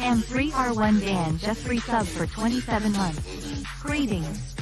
M3R1 Dan just resubbed for 27 months. Greetings.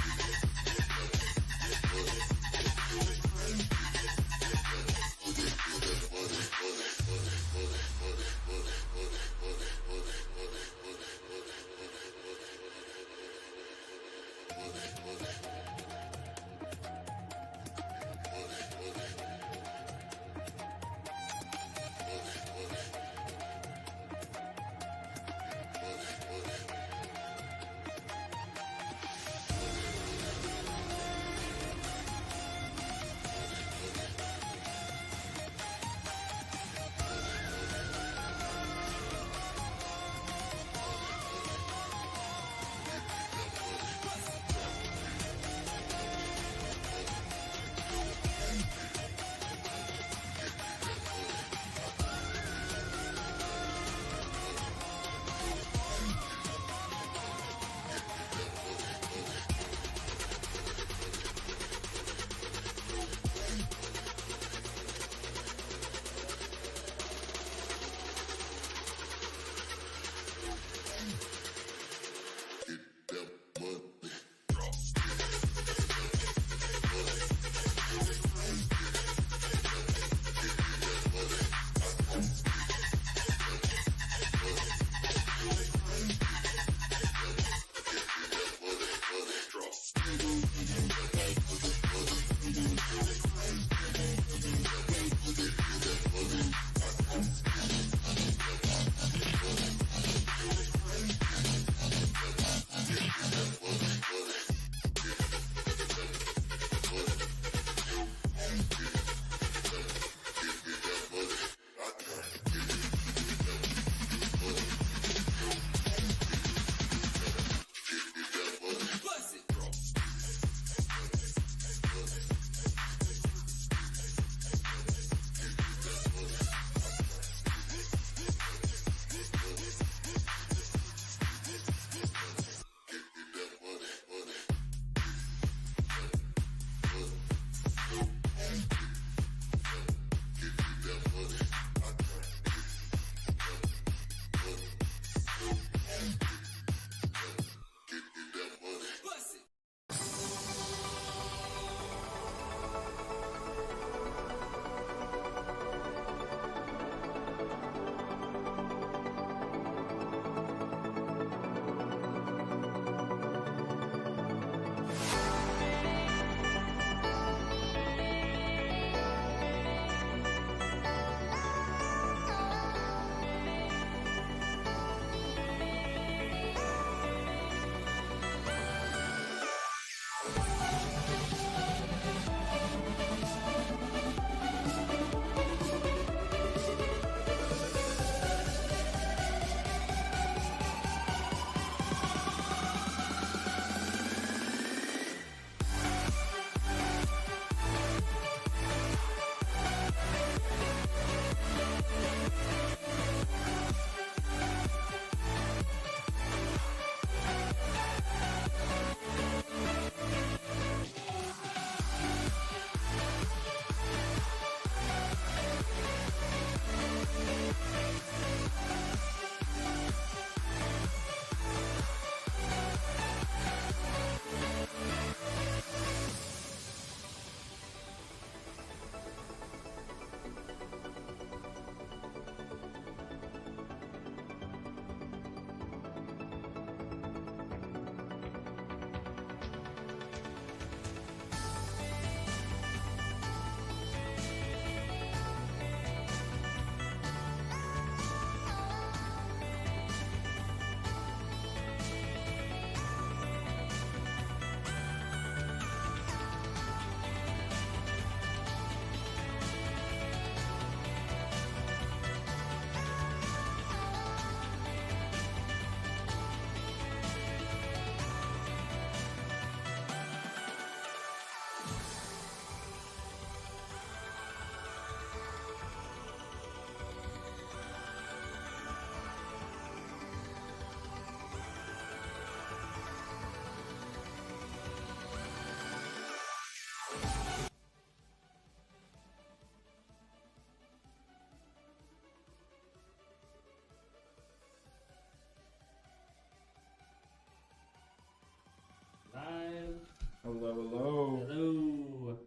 hello. Hello.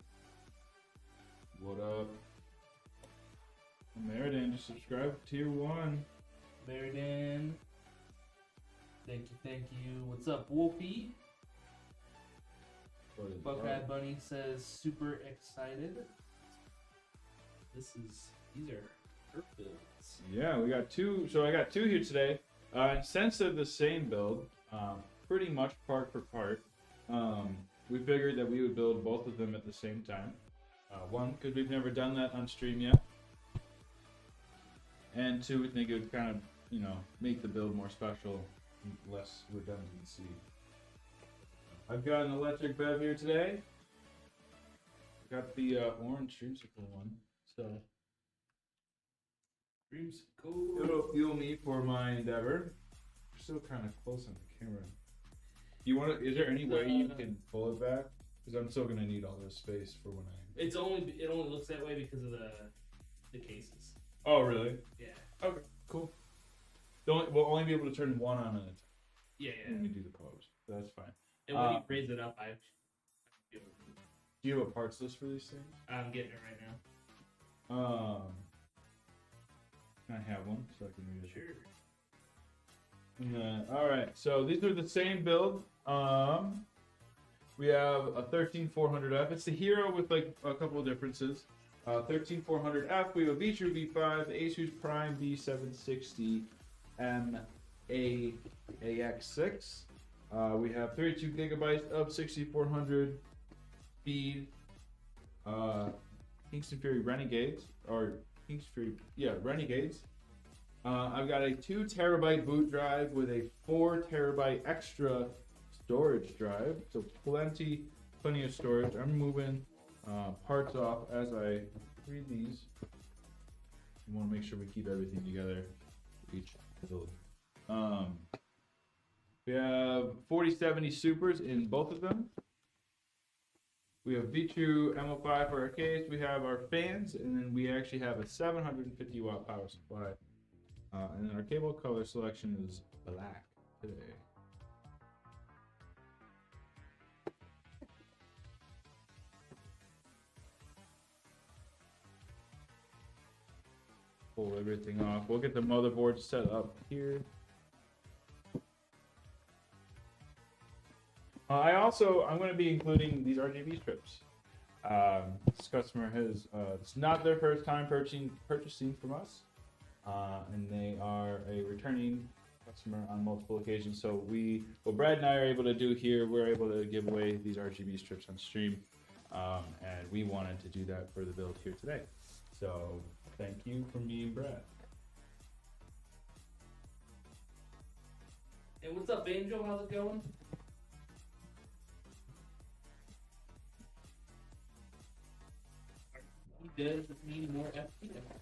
What up? Meridan just subscribed to tier 1. Meridan. Thank you. What's up, Wolfie? What is Buckeye up? Bunny says super excited. These are herp builds. Yeah, we got 2. So I got 2 here today. Since they're the same build, pretty much part for part, we figured that we would build both of them at the same time. One, because we've never done that on stream yet. And 2, we think it would kind of, make the build more special, less redundancy. I've got an electric bev here today. Got the orange dreamsicle one, so Dreamsicle. it'll fuel me for my endeavor. We're still kind of close on the camera. You want to? Is there any way you can pull it back? Because I'm still gonna need all this space for when I. It only looks that way because of the cases. Oh really? Yeah. Okay, cool. We'll only be able to turn one on at a time Yeah. when we do the pose. That's fine. And when you raise it up, Do you have a parts list for these things? I'm getting it right now. Can I have one so I can read it? Sure. And then, all right, so these are the same build. We have a 13400F. It's the Hero with like a couple of differences. 13400F. We have a Vichu V5, Asus Prime V760 MAX6. We have 32 gigabytes of 6400 speed. Kingston Fury Renegades, Renegades. I've got a 2 terabyte boot drive with a 4 terabyte extra storage drive, so plenty of storage. I'm moving parts off as I read these. I want to make sure we keep everything together for each build. We have 4070 Supers in both of them. We have Vichu MO5 for our case. We have our fans, and then we actually have a 750 watt power supply. And then our cable color selection is black today. Pull everything off. We'll get the motherboard set up here. I'm going to be including these RGB strips. This customer it's not their first time purchasing from us, and they are a returning customer on multiple occasions. So what Brad and I are able to do here, we're able to give away these RGB strips on stream, and we wanted to do that for the build here today. So thank you from me and Brad. Hey, what's up, Angel? How's it going? He does need more FPS.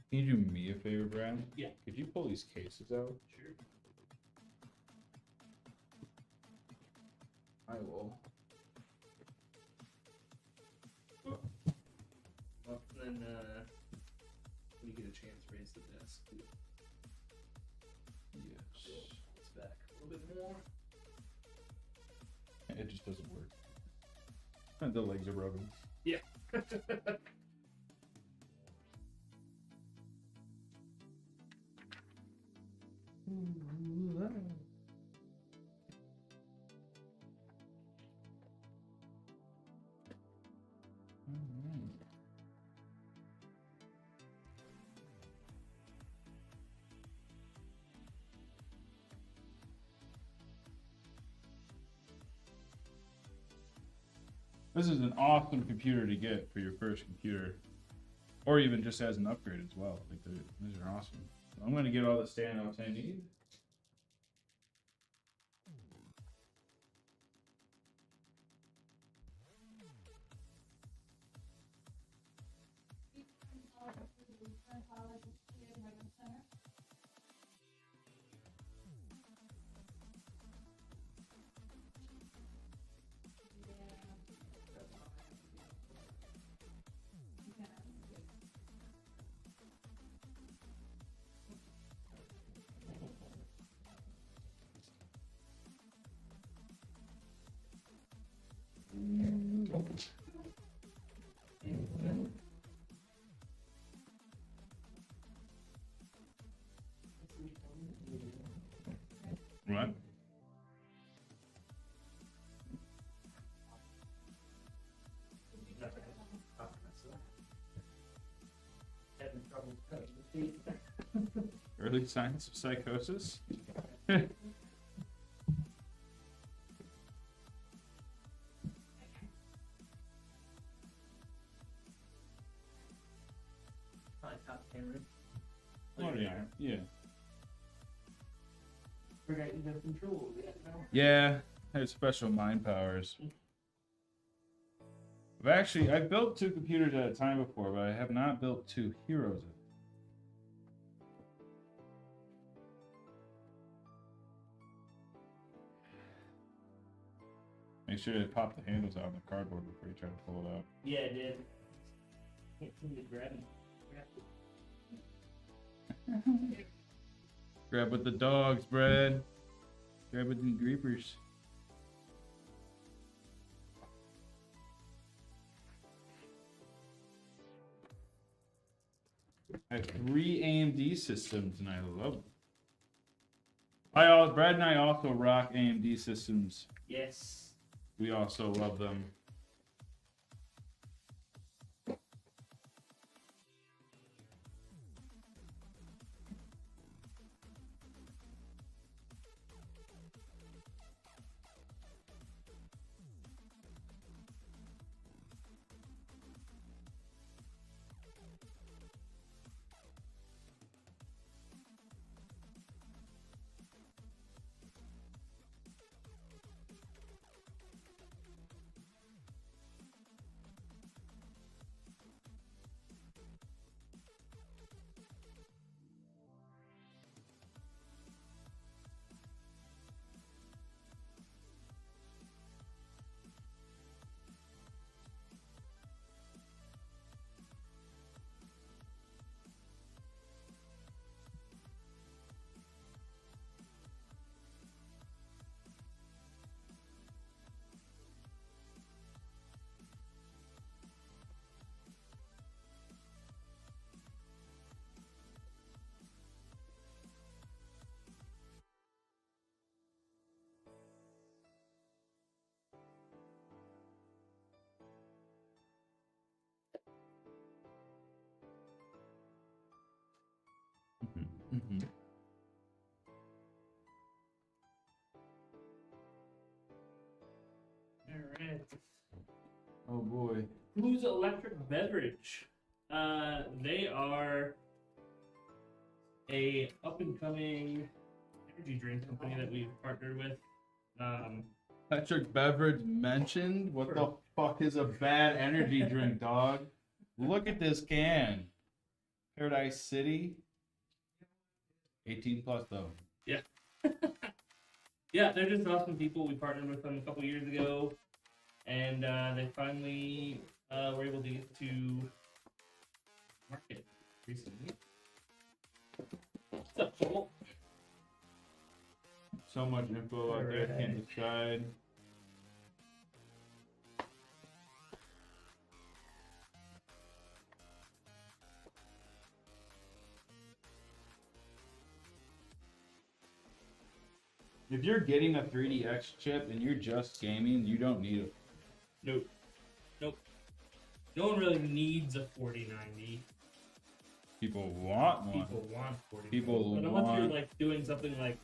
Can you do me a favor, Brad? Yeah. Could you pull these cases out? Sure. I will. Well, then, when you get a chance, raise the desk. Yes. It's back a little bit more. It just doesn't work. The legs are broken. Yeah. This is an awesome computer to get for your first computer, or even just as an upgrade as well. Like these are awesome. So I'm going to get all the standouts I need. early signs of psychosis. Probably top camera. Oh, yeah. Forgot you have control. Yeah, I have special mind powers. I've built 2 computers at a time before, but I have not built 2 heroes. Make sure to pop the handles out of the cardboard before you try to pull it out. Yeah, it did. Can't seem to grab it. Grab with the dogs, Brad. Grab with the creepers. I have 3 AMD systems, and I love them. Brad and I also rock AMD systems. Yes. We also love them. Mm-hmm. Alright. Oh boy. Who's Electric Beverage? They are a up-and-coming energy drink company that we've partnered with. Electric beverage mentioned? What the fuck is a bad energy drink, dog? Look at this can. Paradise City. 18 plus though. Yeah. Yeah, they're just awesome people. We partnered with them a couple years ago, and they finally were able to get to market recently. What's up, Joel? So much info out there, can't decide. If you're getting a 3DX chip and you're just gaming, you don't need it. Nope. Nope. No one really needs a 4090. People want one. People want 4090. People but unless want. you're like doing something like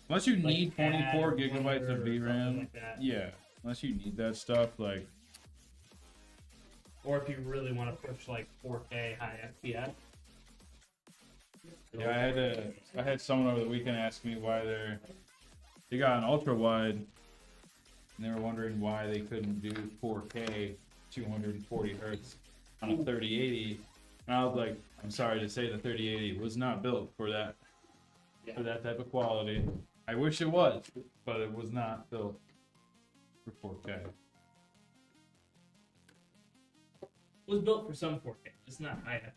Unless you like need 24 add gigabytes Wonder of or something VRAM. like that. Yeah. Unless you need that stuff, like. Or if you really want to push like 4K high FPS. Yeah, I had someone over the weekend ask me why they got an ultra wide, and they were wondering why they couldn't do 4K 240 hertz on a 3080. And I was like, I'm sorry to say the 3080 was not built for that type of quality. I wish it was, but it was not built for 4K. It was built for some 4K, just not high FPS.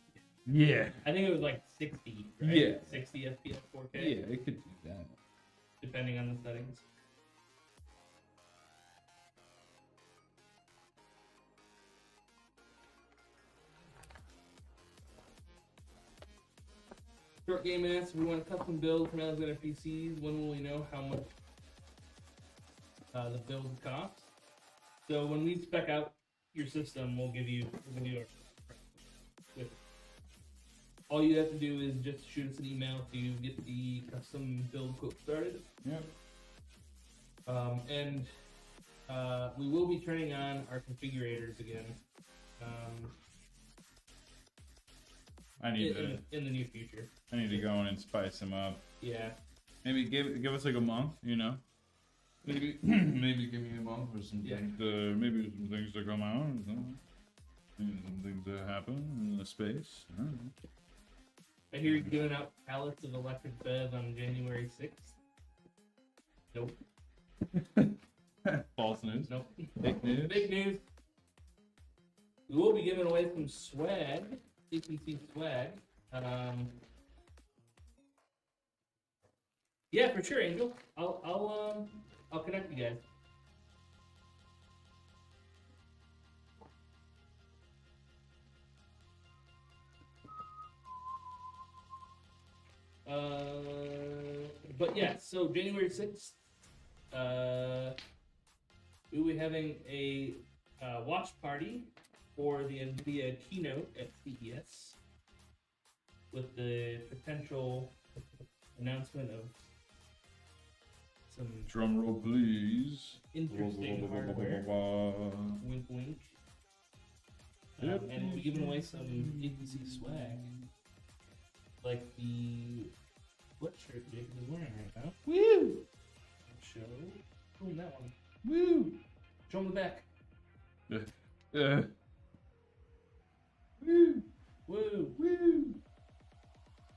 Yeah. I think it was like 60, right? Yeah. 60 FPS 4K. Yeah, it could do that. Depending on the settings. Short game answer, we want a custom build from AlexanderPCs. When will we know how much the build costs? So when we spec out your system, we'll give you our with it. all you have to do is just shoot us an email to get the custom build quote started. Yep. And we will be turning on our configurators again. I need to. In the near future. I need to go in and spice them up. Yeah. Maybe give us like a month, you know. Maybe maybe give me a month or some things. Maybe some things to come out. Or something. Maybe some things that happen in the space. I don't know. I hear you're giving out pallets of electric beds on January 6th. Nope. False news. Nope. Fake news. Fake news. We will be giving away some swag, CPC swag. Yeah, for sure, Angel. I'll connect you guys. But yeah, so January 6th, we will be having a watch party for the NVIDIA keynote at CES with the potential announcement of some Drum roll, please. interesting hardware. Wink, wink. Yep. And we'll be giving away some APC swag, like the sweatshirt Jacob is wearing right now. Woo! Show him that one. Woo! Show him the back. Woo! Woo! Woo!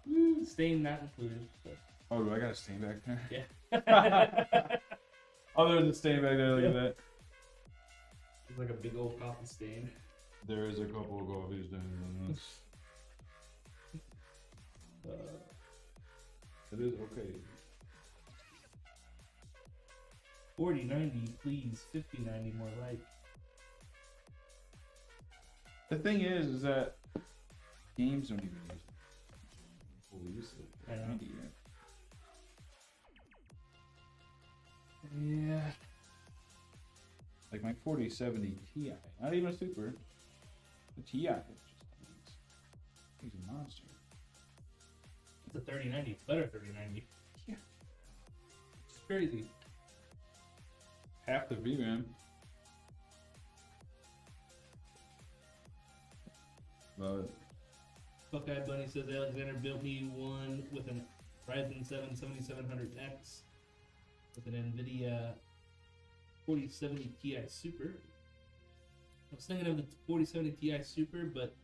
Woo! Stain not included. But... Oh, do I got a stain back there? Yeah. Oh, there's a stain back there. Look at that. It's like a big old coffee stain. There is a couple of coffees down here on this. It is okay. 4090, please. 5090, more like. The thing is that games don't even use it. Fully use it. I know. Yeah. Like my 4070 Ti, not even a super. The Ti is just he's a monster. It's a 3090. It's better 3090. Yeah. It's crazy. Half the VRAM. Love it. Buckeye Bunny says Alexander built me one with an Ryzen 7 7700X with an NVIDIA 4070 Ti Super. I was thinking of the 4070 Ti Super, but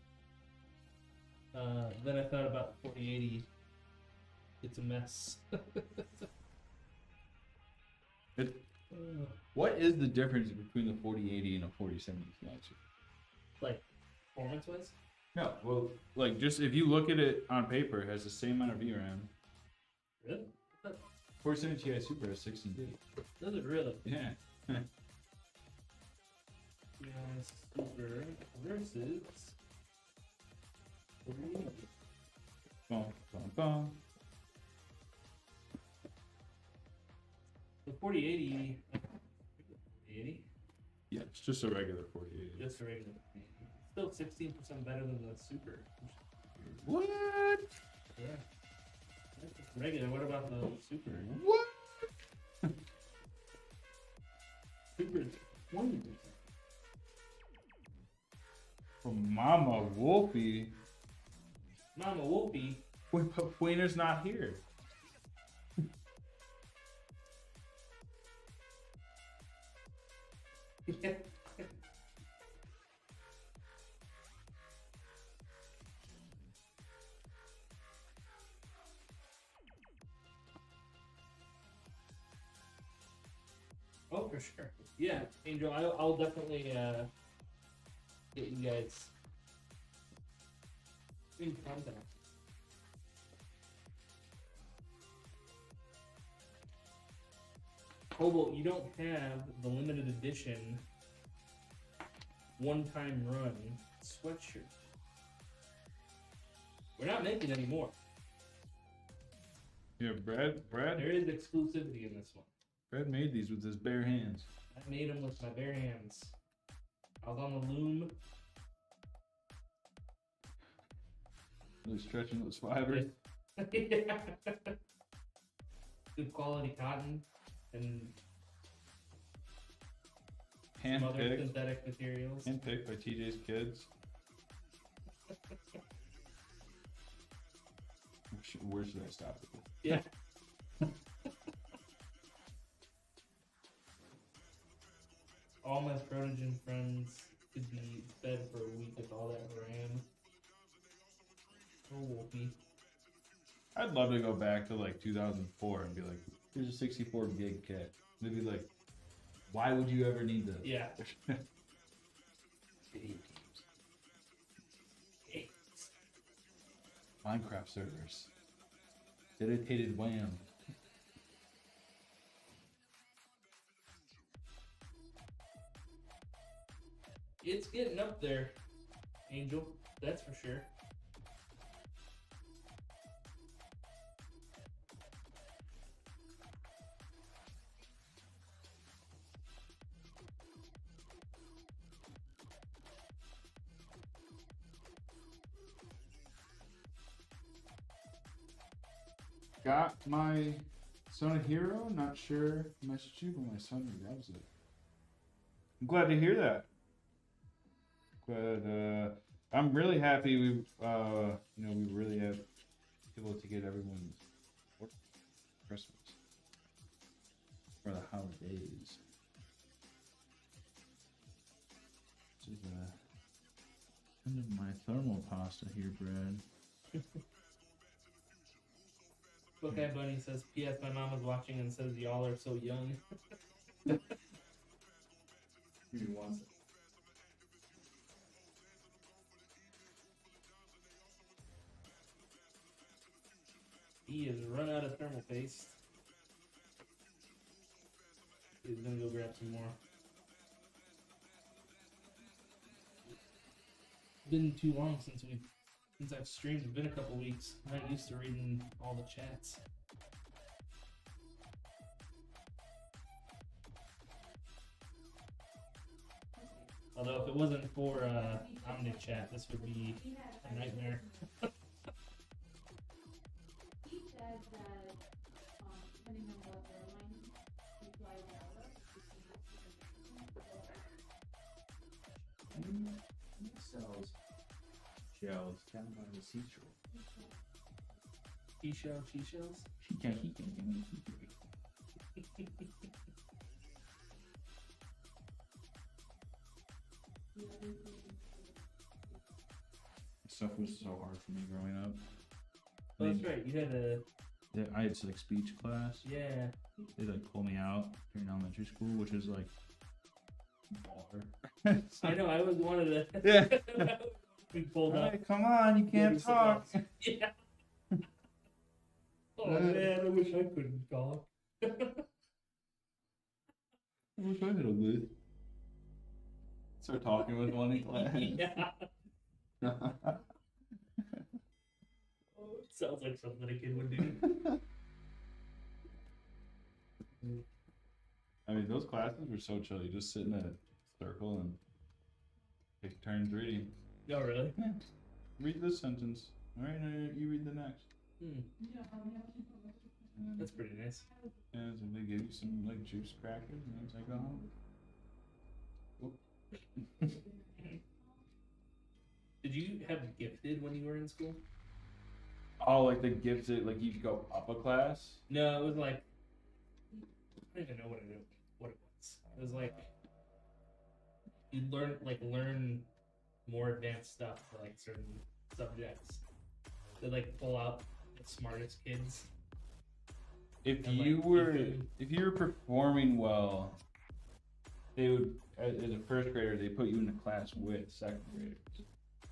then I thought about 4080. It's a mess. What is the difference between the 4080 and a 4070 Ti super? Like, performance-wise? No, well, like just if you look at it on paper, it has the same amount of VRAM. Really? 4070 Ti super has 16 gig. Does it really? Yeah. Ti Super versus 4080. Bum, bum, bum. The 4080. 4080? Yeah, it's just a regular 4080. Just a regular. Still 16% better than the Super. What? Yeah. That's just regular. What about the Super? What? Super is 20%. From Mama Wolfie. Mama Wolfie. But Wiener's not here. Oh, for sure. Yeah, Angel, I'll definitely get you guys in contact. Cobalt, you don't have the limited edition one-time run sweatshirt. We're not making any more. Yeah, Brad There is exclusivity in this one. Brad made these with his bare hands. I made them with my bare hands. I was on the loom. Really stretching those fibers. Yeah. Good quality cotton and some other Handpicked. synthetic materials. Handpicked by TJ's kids. Where should I stop with this? Yeah. All my Protogen friends could be fed for a week with all that ram. Oh, Wolfie. I'd love to go back to like 2004 and be like, here's a 64 gig kit. They'd be like, why would you ever need this? Yeah. Video games. Minecraft servers. Dedicated WAM. It's getting up there, Angel. That's for sure. Got my son a hero. Not sure I messaged you, but my son loves it. I'm glad to hear that. But I'm really happy we we really have able to get everyone Christmas for the holidays. This is kind of my thermal pasta here, Brad. Okay, Bunny says, P.S. My mom was watching and says y'all are so young. He wants it. He has run out of thermal paste. He's gonna go grab some more. Been too long since I've streamed. It's been a couple weeks. I'm not used to reading all the chats. Although if it wasn't for OmniChat, this would be a nightmare. He said that, depending on what airline you fly out of, Sells shells down by the seashore. Seashells? He can't give me Stuff was so hard for me growing up. Oh, that's right. You had a I had like speech class. yeah. They like pull me out during elementary school, which is like bar. I know. I was one of the Yeah. we pulled up. Hey, come on, you can't Maybe some talk. else. Yeah. Oh man, I wish I couldn't talk. I wish I had a lid. Start talking with one in class. Yeah. Oh, it sounds like something a kid would do. I mean, those classes were so chill. You just sit in a circle and take turns reading. No, really? Yeah. Read this sentence. All right, now you read the next. That's pretty nice. Yeah, so they give you some like juice crackers, and it's like, oh. Did you have gifted when you were in school? Oh, like the gifted, like you could go up a class. No, it was like I don't even know what it was. It was like you'd learn more advanced stuff for like certain subjects. They like pull out the smartest kids. If And, you like, were you if you were performing they would as a first grader they put you in a class with second graders. So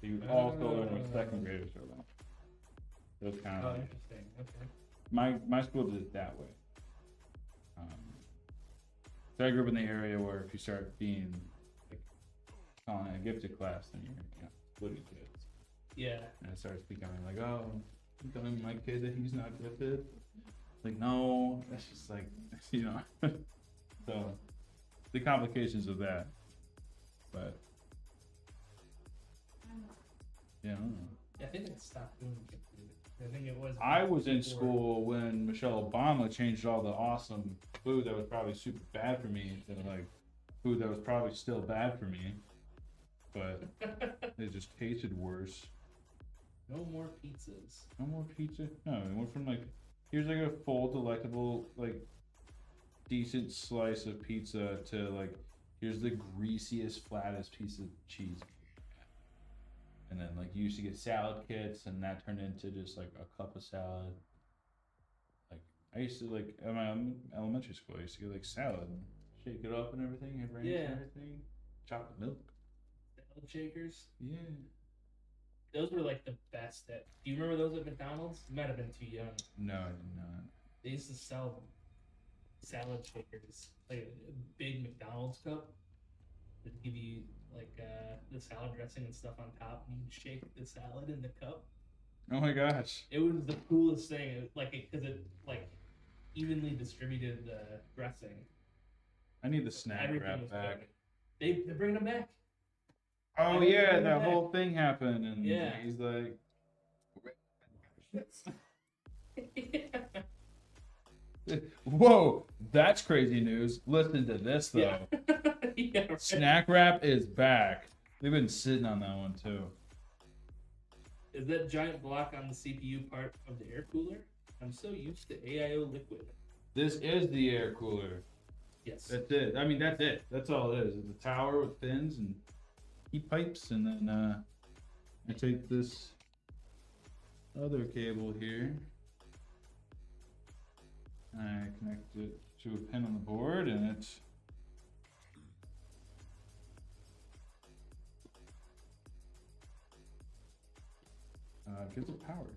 you would also learn what second graders are learning. So it's kind Oh, of interesting. Okay. my school did it that way. So I grew up in the area where if you start being like calling it a gifted class, then you're splitting kids. Yeah. And it starts becoming like, oh, I'm telling my kid that he's not gifted. Like, no, that's just like, so the complications of that. But, yeah, I don't know. I think it stopped doing it. I think it was. I was in before. school when Michelle Obama changed all the awesome food that was probably super bad for me to like food that was probably still bad for me, but it just tasted worse. No more pizzas. No more pizza? No, it went from like, here's like a full, delectable, like, decent slice of pizza to like, here's the greasiest, flattest piece of cheese. And then like, you used to get salad kits, and that turned into just like a cup of salad. Like, I used to like, at my elementary school, I used to get like salad, and shake it up and everything, have ranch Yeah. and everything, chocolate milk. Salad shakers. Yeah. Those were like the best. Do you remember those at McDonald's? You might have been too young. No, I did not. They used to sell salad shakers, like a big McDonald's cup. They'd give you like the salad dressing and stuff on top, and you'd shake the salad in the cup. Oh my gosh. It was the coolest thing, because it like evenly distributed the dressing. I need the snack Everything wrap was back. good. They're bringing them back. Oh I yeah, remember that that. whole thing happened, and Yeah. he's like, "Whoa, that's crazy news." Listen to this though. Yeah. Yeah, right. Snack wrap is back. They've been sitting on that one too. Is that giant block on the CPU part of the air cooler? I'm so used to AIO liquid. This is the air cooler. Yes. That's it. I mean, that's it. That's all it is. It's a tower with fins and heat pipes, and then I take this other cable here. I connect it to a pin on the board, and it gets it powered.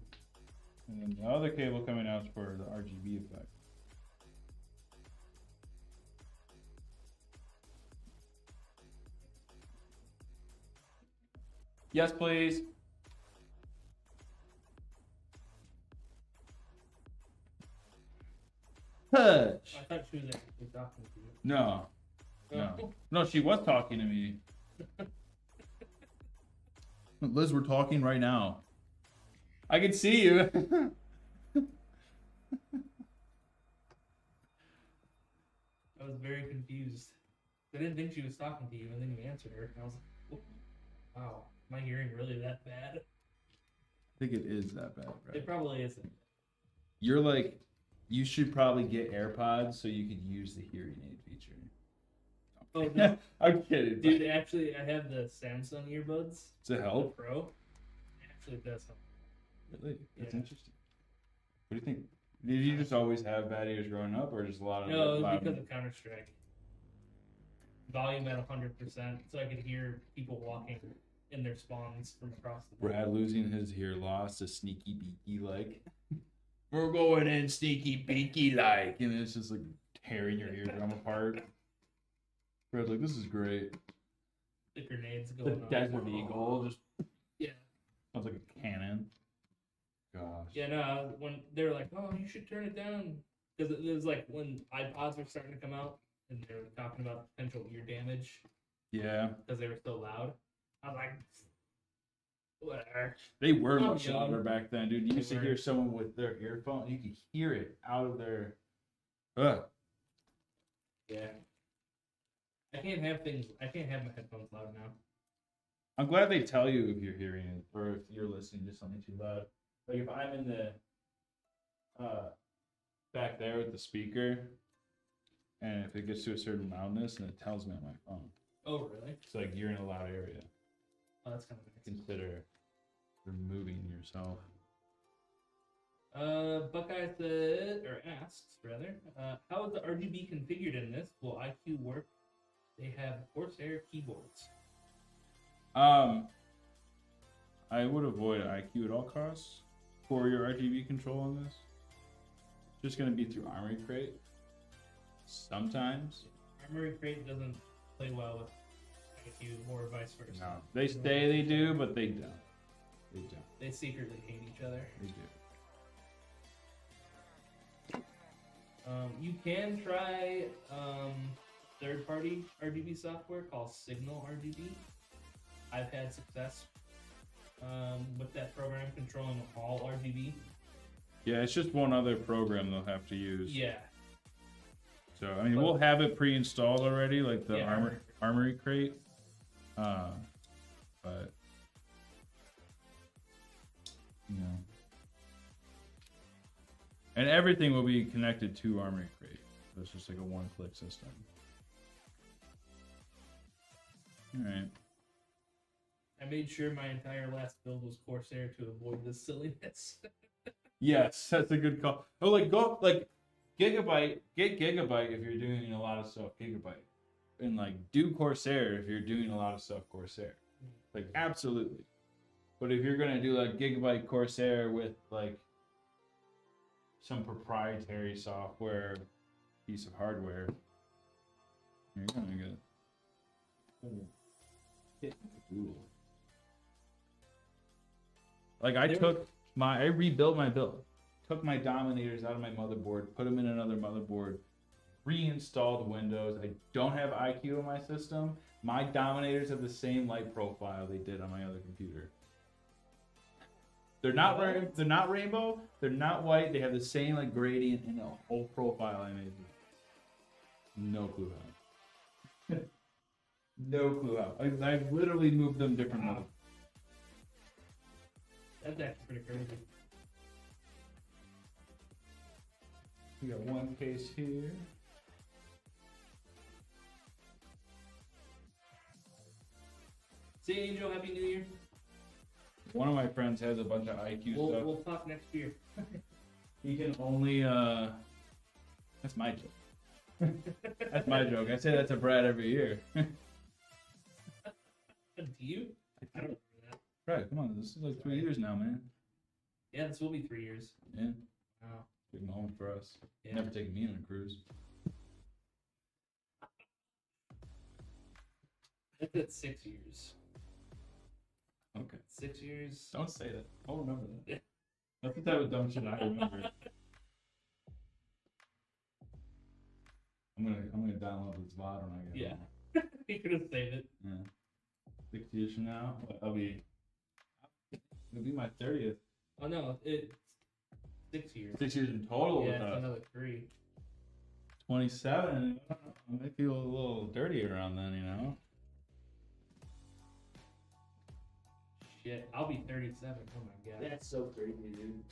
And then the other cable coming out is for the RGB effect. Yes, please. Hush. I thought she was actually talking to you. No. No, she was talking to me. Liz, we're talking right now. I can see you. I was very confused. I didn't think she was talking to you, and then you answered her, and I was like, wow, my hearing really that bad? I think it is that bad, right? It probably isn't. You're like, you should probably get AirPods so you could use the hearing aid feature. Oh, no. I'm kidding. Dude, actually, I have the Samsung earbuds. Does it help? The Pro. It actually does help. Really? That's Yeah. interesting. What do you think? Did you just always have bad ears growing up, or just a lot of No, it was loud? because of Counter-Strike. Volume at 100%, so I could hear people walking in their spawns from across the board. Brad losing his hear loss to sneaky beaky like. We're going in sneaky beaky like, and it's just like tearing your eardrum apart. Brad's like, this is great. The grenades The going on. Desert Eagle just Yeah. sounds like a cannon. Gosh. Yeah, no, when they were like, oh, you should turn it down. Because it was like when iPods were starting to come out and they were talking about potential ear damage Yeah. because they were so loud. I was like, whatever. They were Oh, much yeah. louder back then, dude. You used to They hear were. someone with their earphone, you could hear it out of their. Ugh. Yeah. I can't have my headphones loud now. I'm glad they tell you if you're hearing it or if you're listening to something too loud. Like if I'm in the back there with the speaker, and if it gets to a certain loudness, and it tells me on my phone, Oh, really? it's like you're in a loud area. Oh, that's kind of nice. Consider removing yourself. Buckeye said, or asks rather, how is the RGB configured in this? Will IQ work? They have Corsair keyboards. I would avoid IQ at all costs for your RGB control on this. Just gonna be through Armory Crate. Sometimes. Armory Crate doesn't play well with IQ or vice versa. No. They say they do, but they don't. They don't. They secretly hate each other. They do. You can try third-party RGB software called Signal RGB. I've had success with that program controlling all RGB. Yeah, it's just one other program they'll have to use. Yeah. So I mean, we'll have it pre-installed already, like the Yeah. Armory crate. But you know, and everything will be connected to Armory crate. So it's just like a one-click system. All right. I made sure my entire last build was Corsair to avoid this silliness. Yes, that's a good call. Oh, Gigabyte, get Gigabyte if you're doing a lot of stuff Gigabyte, and like do Corsair if you're doing a lot of stuff Corsair. Like absolutely. But if you're gonna do like Gigabyte Corsair with like some proprietary software piece of hardware, you're gonna get hit with the Google. Like I rebuilt my build, took my dominators out of my motherboard, put them in another motherboard, reinstalled Windows. I don't have IQ in my system. My dominators have the same light profile they did on my other computer. They're not rainbow. They're not white. They have the same like gradient in the whole profile I made. No clue how. No clue how. I've literally moved them different modes. That's actually pretty crazy. We got one case here. See, Angel, Happy New Year. One of my friends has a bunch of IQ stuff. We'll talk next year. He can only that's my joke. That's my joke. I say that to Brad every year. Do you? I don't know that. Brad, come on, this is like 3 years now, man. Yeah, this will be 3 years. Yeah. Wow. Big moment for us. Yeah. Never taken me on a cruise. That's at 6 years. Okay. 6 years. Don't say that. I'll remember that. That's the type of dumb shit I remember. I'm gonna download this VOD when I get Yeah. home. You could have saved it. Yeah. 6 years from now, it'll be my 30th. Oh no, it's 6 years. 6 years in total Yeah, with it's us. another 3. 27. I might feel a little dirty around then, you know. Shit, I'll be 37. Oh my god. That's so crazy, dude.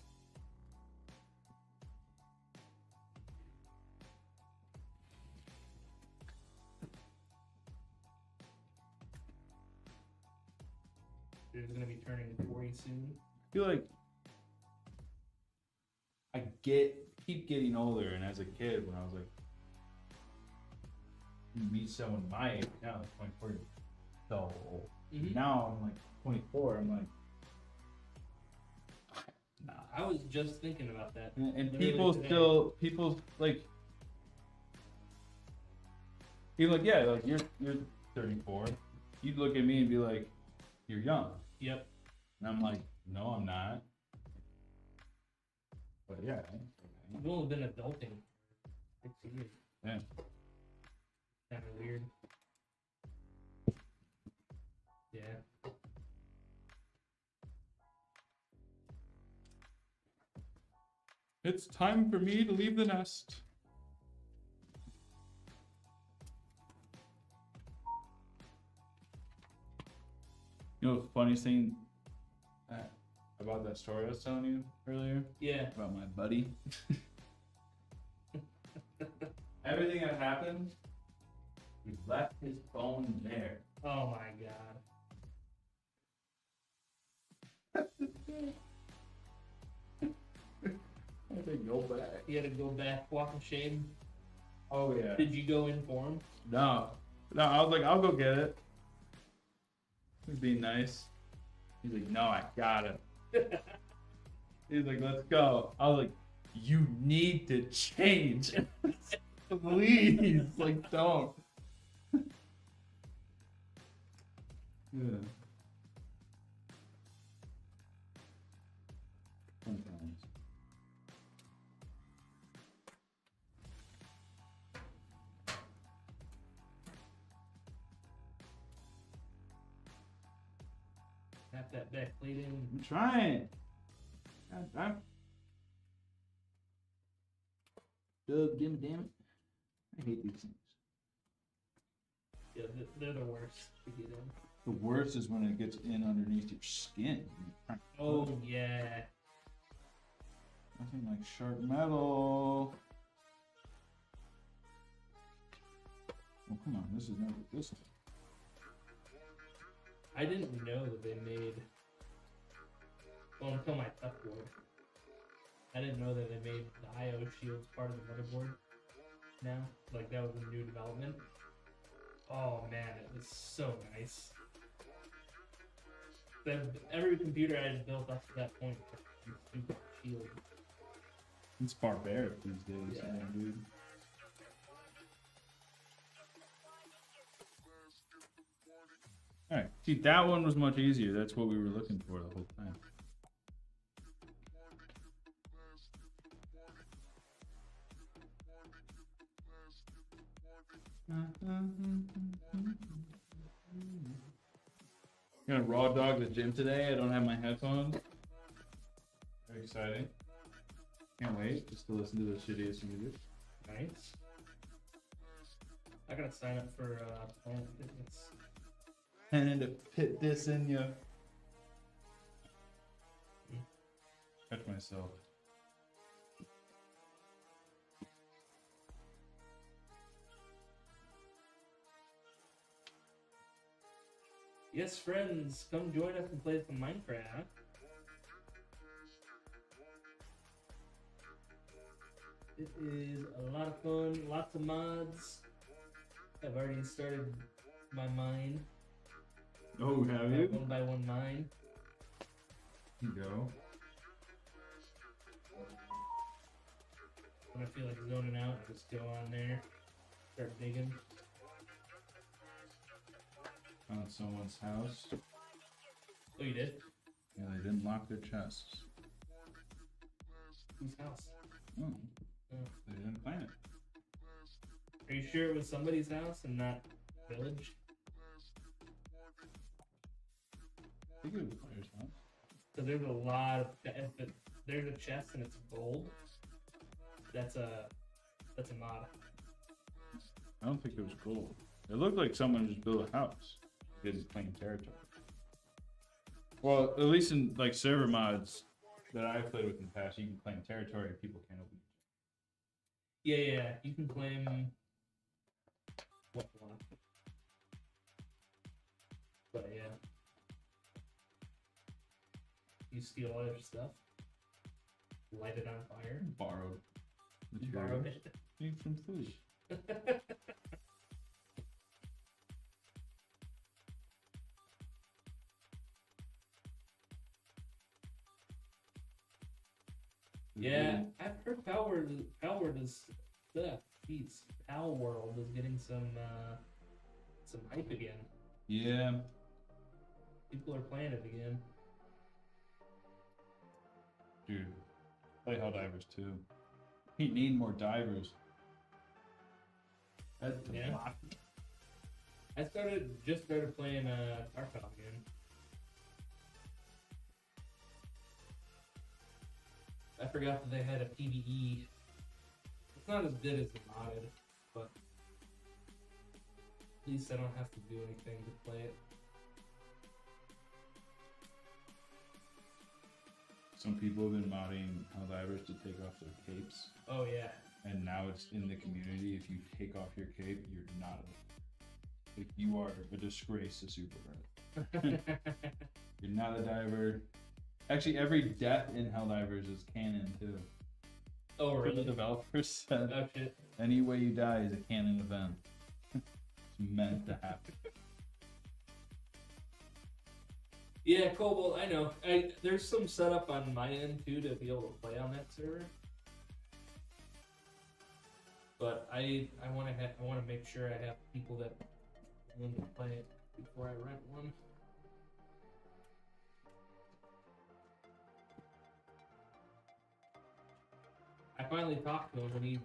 Dude's gonna be turning 40 soon. I feel like I keep getting older, and as a kid, when I was like, you meet someone my age now, like 24, so old. Mhm. Now I'm like 24. I'm like, nah. I was just thinking about that. And Literally people today. people like, even like, yeah, like you're 34. You'd look at me and be like, you're young. Yep. And I'm like, no, I'm not. But yeah. I've only been adulting for 6 years. Yeah. Kind of weird. Yeah. It's time for me to leave the nest. You know the funniest thing about that story I was telling you earlier? Yeah. About my buddy? Everything that happened, he left his phone there. Oh my god. I had to go back. You had to go back, walk of shame. Oh yeah. Did you go in for him? No, I was like, I'll go get it. He's being nice. He's like, no, I got it. He's like, let's go. I was like, you need to change. Please, like, don't. Yeah. Sometimes. Tap that back plate in. I'm trying. God damn. Doug, damn it. I hate these things. Yeah, they're the worst to get in. The worst is when it gets in underneath your skin. Oh, yeah. Nothing like sharp metal. Oh, come on. This is not what this is. I didn't know that they made. Well, until my tough board. I didn't know that they made the IO shields part of the motherboard now. Like, that was a new development. Oh, man, it was so nice. Every computer I had built up to that point was super shield. It's barbaric these days, Yeah. man, dude. Alright, see, that one was much easier. That's what we were looking for the whole time. Gonna raw dog the gym today. I don't have my headphones. Very exciting. Can't wait just to listen to the shittiest music. Nice. I gotta sign up for Planet Fitness. And to pit this in you. Catch myself. Yes, friends, come join us and play some Minecraft. It is a lot of fun, lots of mods. I've already started my mine. Oh, have you? One by one mine. Here you go. When I feel like zoning out, I just go on there, start digging. Found someone's house. Oh, you did? Yeah, they didn't lock their chests. Whose house? Oh, Oh. they didn't plan it. Are you sure it was somebody's house and not village? I think it was the player's house. Because there's a lot of if there's a chest and it's gold. That's a mod. I don't think it was gold. It looked like someone just built a house. Didn't claim territory. Well, at least in like server mods that I've played with in the past, you can claim territory and people can't open it. Yeah, you can claim what you want. But yeah. You steal all their stuff, light it on fire, Borrowed borrow materials. it. Need some food. Yeah, I've heard Pal World is getting some hype again. Yeah. People are playing it again. Dude, play Helldivers too. We need more divers. That's Yeah. a lot. I just started playing Tarkov again. I forgot that they had a PvE. It's not as good as the modded, but at least I don't have to do anything to play it. Some people have been modding Helldivers to take off their capes, Oh yeah. and now it's in the community. If you take off your cape, you're not like you are a disgrace to Super Red. You're not a diver. Actually, every death in Helldivers is canon too. Oh The really? developers said Oh shit. any way you die is a canon event. It's meant to happen. Yeah, Cobalt, I know. There's some setup on my end too to be able to play on that server. But I want to make sure I have people that want to play it before I rent one. I finally talked to him and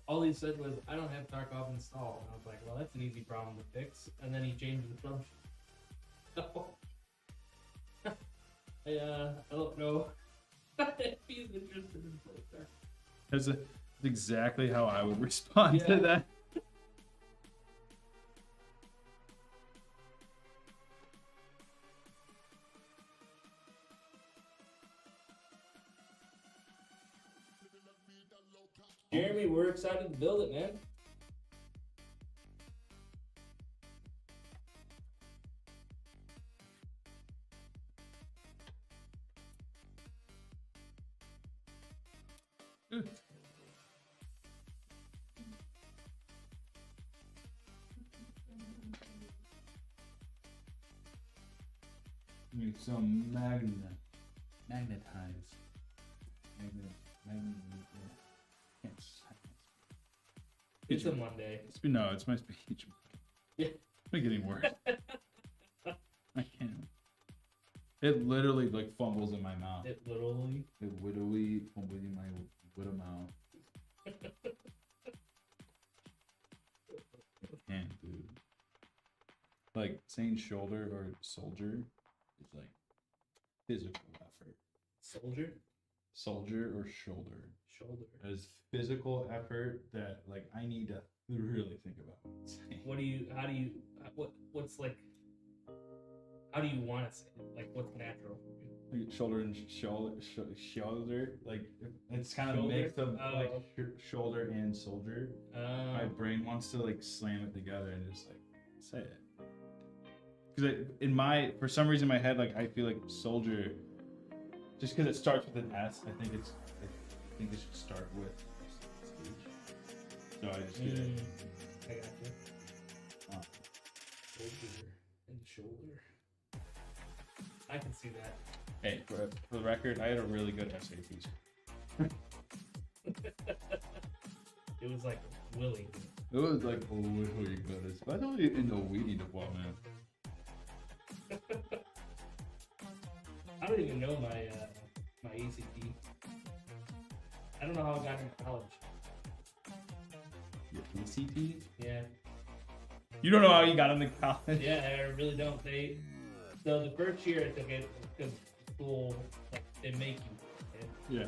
all he said was, "I don't have Tarkov installed." And I was like, "Well, that's an easy problem to fix." And then he changed the function. I don't know if he's interested in Pulsar. That's exactly how I would respond to Yeah. that. Jeremy, we're excited to build it, man. Make some magnetized. It's a Monday. No, it's my speech. Yeah. It's getting worse. I can't. It literally like fumbles in my mouth. It literally. It literally fumbles in my little mouth. I can't, dude. Like saying shoulder or soldier is like physical effort. Soldier or shoulder. Shoulder. There's physical effort that like I need to really think about what I'm saying. What's like, how do you want to say it? Like, what's natural for you? Like shoulder and shoulder, like it's kind of a Shoulder? mix of Oh. like shoulder and soldier. My brain wants to like slam it together and just like say it. Because for some reason in my head, like I feel like soldier, just because it starts with an S, I think it should start with H. So I just get it. I got you. Soldier and shoulder. I can see that. Hey, for the record, I had a really good SAT. It was like willing. It was like really good, especially in the weedy department. I don't even know my my ACT. I don't know how I got into college. Your ACT? Yeah. You don't know how you got into college? Yeah, I really don't. So the first year I took it because school, like, they make you take it. Yeah.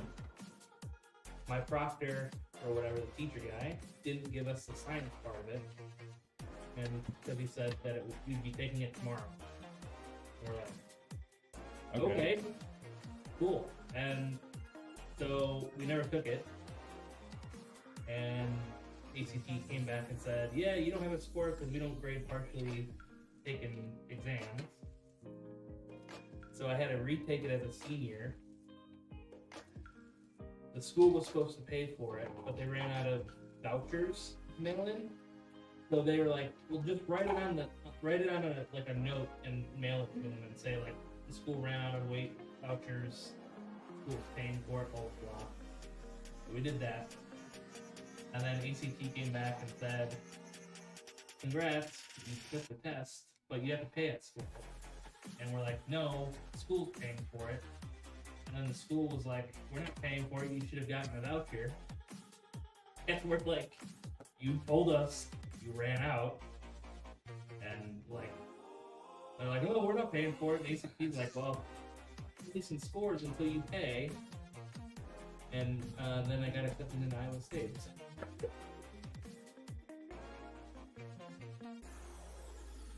My proctor, or whatever, the teacher guy, didn't give us the science part of it. And because he said that we'd be taking it tomorrow. And we're like, okay, cool. And so we never took it. And ACT came back and said, yeah, you don't have a score because we don't grade partially taken exams. So I had to retake it as a senior. The school was supposed to pay for it, but they ran out of vouchers to mail in. So they were like, "Well, just write it on a note and mail it to them and say like the school ran out of vouchers. School's paying for it, blah blah blah." So we did that, and then ACT came back and said, "Congrats, you took the test, but you have to pay at school." And we're like, "No, the school's paying for it." And then the school was like, "We're not paying for it. You should have gotten a voucher." And we're like, "You told us you ran out." And like, they're like, "Oh, we're not paying for it." And ACT's like, "Well, releasing scores until you pay." And then I got accepted into Iowa State.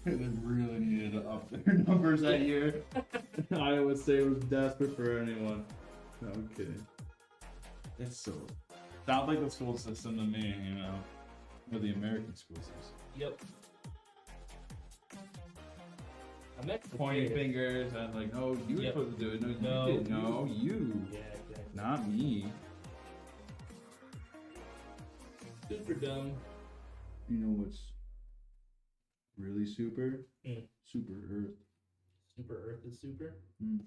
They really needed to up their numbers that year. Iowa State was desperate for anyone. No, I'm kidding. It's so... Sounds like the school system to me, you know? Or the American school system. Yep. I'm actually Pointing curious. fingers and like, no, you were Yep. supposed to do it. No, No, you didn't. No, you. Yeah, exactly. Not me. Super dumb. You know what's really super? Mm. Super Earth. Super Earth is super. Mm.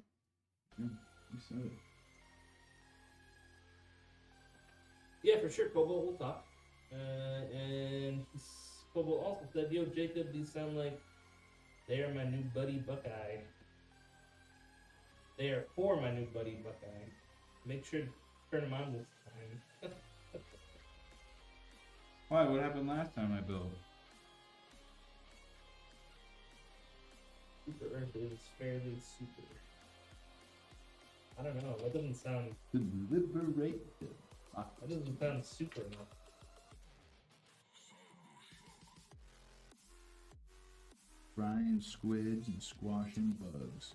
Yeah, you said it. Yeah, for sure, Kobo, we'll talk. And Kobo also said, "Yo, Jacob, these sound like they are my new buddy Buckeye. They are for my new buddy Buckeye. Make sure to turn them on this time." Why? What happened last time I built? Super Earth is fairly super. I don't know. That doesn't sound. Deliberate. That doesn't sound super enough. Frying squids and squashing bugs.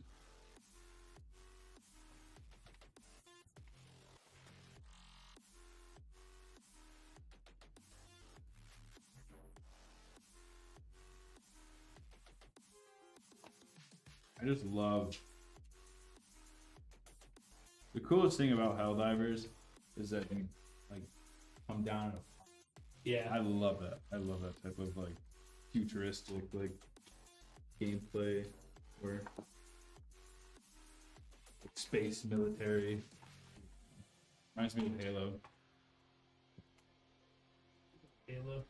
I just love the coolest thing about Helldivers is that you like come down. Yeah. I love that. I love that type of like futuristic like gameplay where like, space military reminds me of Halo. Halo.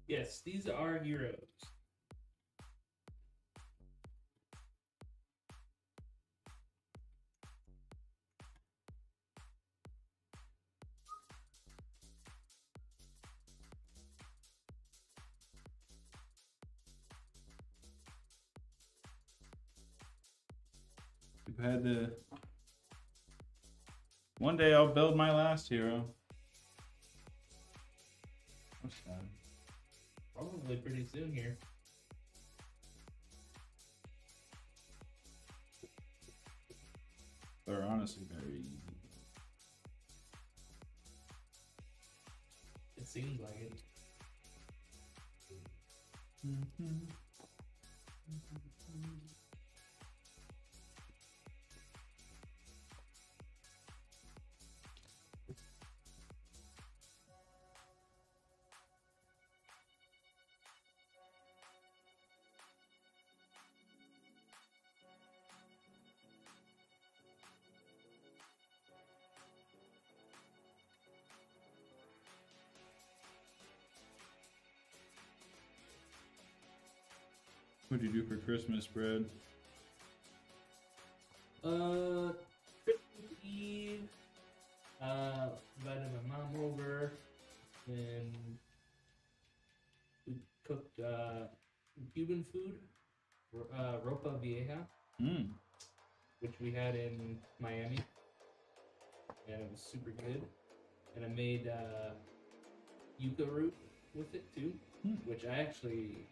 Yes, these are heroes. We've had the one day I'll build my last hero. What's that? Probably pretty soon here. They're honestly very easy. It seems like it. What'd you do for Christmas, Brad? Christmas Eve. Invited my mom over, and we cooked Cuban food, ropa vieja, which we had in Miami, and it was super good. And I made yuca root with it too, which I actually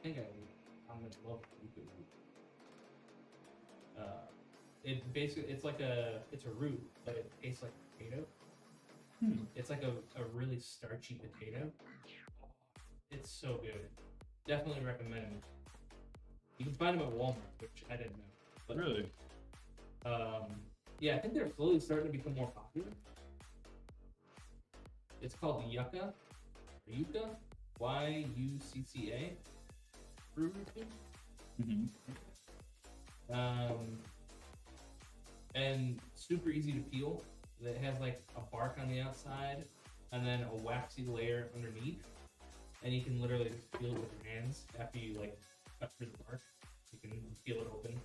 think I'm gonna love yuca root. It basically it's a root, but it tastes like potato. It's like a really starchy potato. It's so good. Definitely recommend. You can find them at Walmart, which I didn't know. But, Really? Yeah, I think they're slowly starting to become more popular. It's called Yucca, Y-U-C-C-A. Brew root. And super easy to peel. It has like a bark on the outside and then a waxy layer underneath. And you can literally just peel it with your hands after you like cut through the bark. You can peel it open.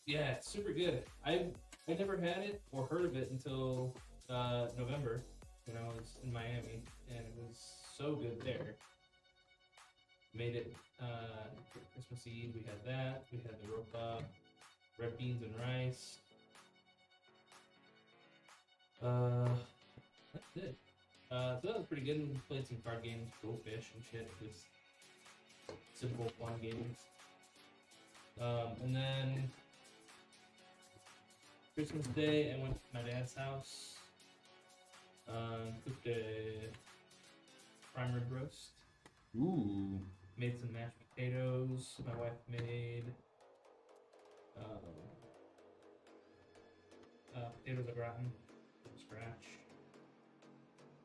Yeah, it's super good. I never had it or heard of it until November, when I was in Miami, and it was so good there. Made it for Christmas Eve. We had that. We had the ropa, red beans and rice. That's it. So that was pretty good. We played some card games, Go Fish and shit. Just simple, fun games. And then Christmas Day, I went to my dad's house. Cooked a prime rib roast. Ooh. Made some mashed potatoes. My wife made potatoes au gratin from scratch.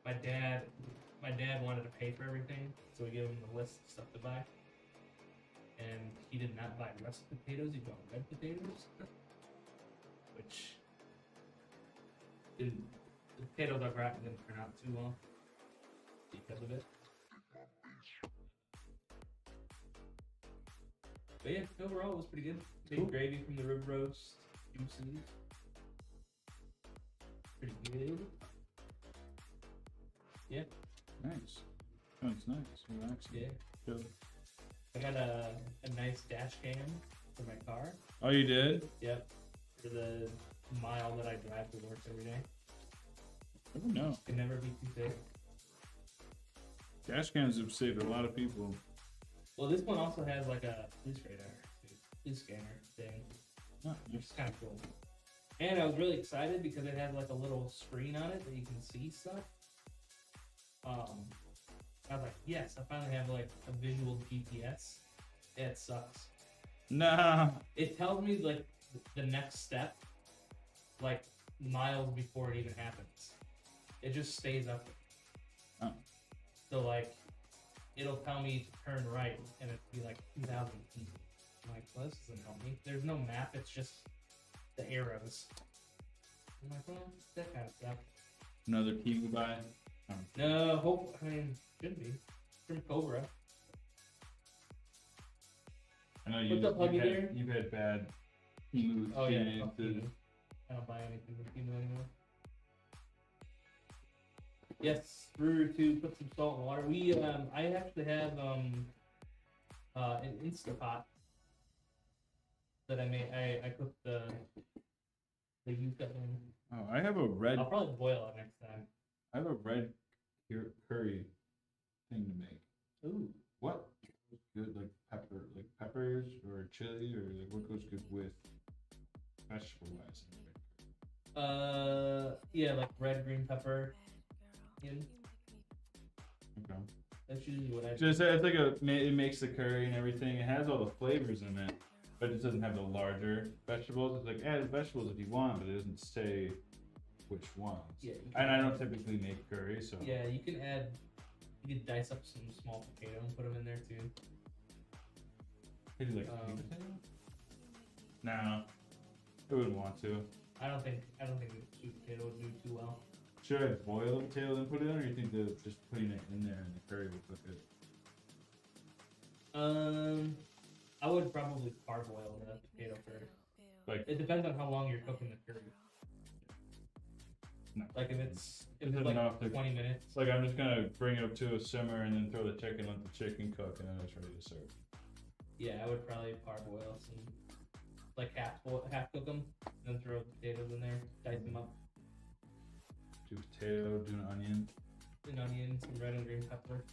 My dad wanted to pay for everything, so we gave him the list of stuff to buy. And he did not buy russet potatoes, he bought red potatoes. Which didn't, the potatoes au gratin didn't turn out too well because of it. But yeah, overall it was pretty good. Big Cool. gravy from the rib roast, juicy. Pretty good. Yeah, Nice. That's nice. Relaxing. yeah. Good. I got a nice dash cam for my car. Oh, you did? Yep. For the mile that I drive to work every day. I don't know. Can never be too big. Dash cams have saved a lot of people. Well, this one also has like a police radar, police scanner thing, Oh, which is kind of cool. And I was really excited because it had like a little screen on it that you can see stuff. I was like, yes, I finally have like a visual GPS. Yeah, it sucks. nah. It tells me like the next step, like miles before it even happens. It just stays up. Oh. So like, it'll tell me to turn right, and it'll be like 2,000 feet. I'm like, well, this doesn't help me. There's no map. It's just the arrows. I'm like, well, that kind of stuff. Another key to buy. Oh. No, I mean, should be from Cobra. I know What's up, Huggy there? you've had bad moods. Oh yeah, getting fuck into- Temu. I don't buy anything with Temu anymore. Yes, brewer to put some salt and water. We I actually have an Instapot that I made. I cooked the yuca in. Oh, I have a red. I'll probably boil it next time. I have a red curry thing to make. Ooh. What goes good, like peppers or chili, or like what goes good with vegetable wise? Yeah, like red, green pepper. In. Okay. That's usually what I. Just it's like it makes the curry and everything. It has all the flavors in it, but it doesn't have the larger vegetables. It's like add vegetables if you want, but it doesn't say which ones. Yeah. And I don't typically make curry, so Yeah, you can add. You can dice up some small potato and put them in there too. Maybe like sweet potato? No, I wouldn't want to. I don't think the sweet potato would do too well. Should I boil the potato and put it in, or you think that just putting it in there and the curry will cook it? I would probably parboil the potato first. Like It depends on how long you're cooking the curry. no. Like if it's Is it like enough to- 20 minutes. It's like I'm just gonna bring it up to a simmer and then throw the chicken, let the chicken cook, and then it's ready to serve. Yeah, I would probably parboil some, like half cook them, and then throw the potatoes in there, dice them up, Do potato, do an onion. an onion, some red and green pepper.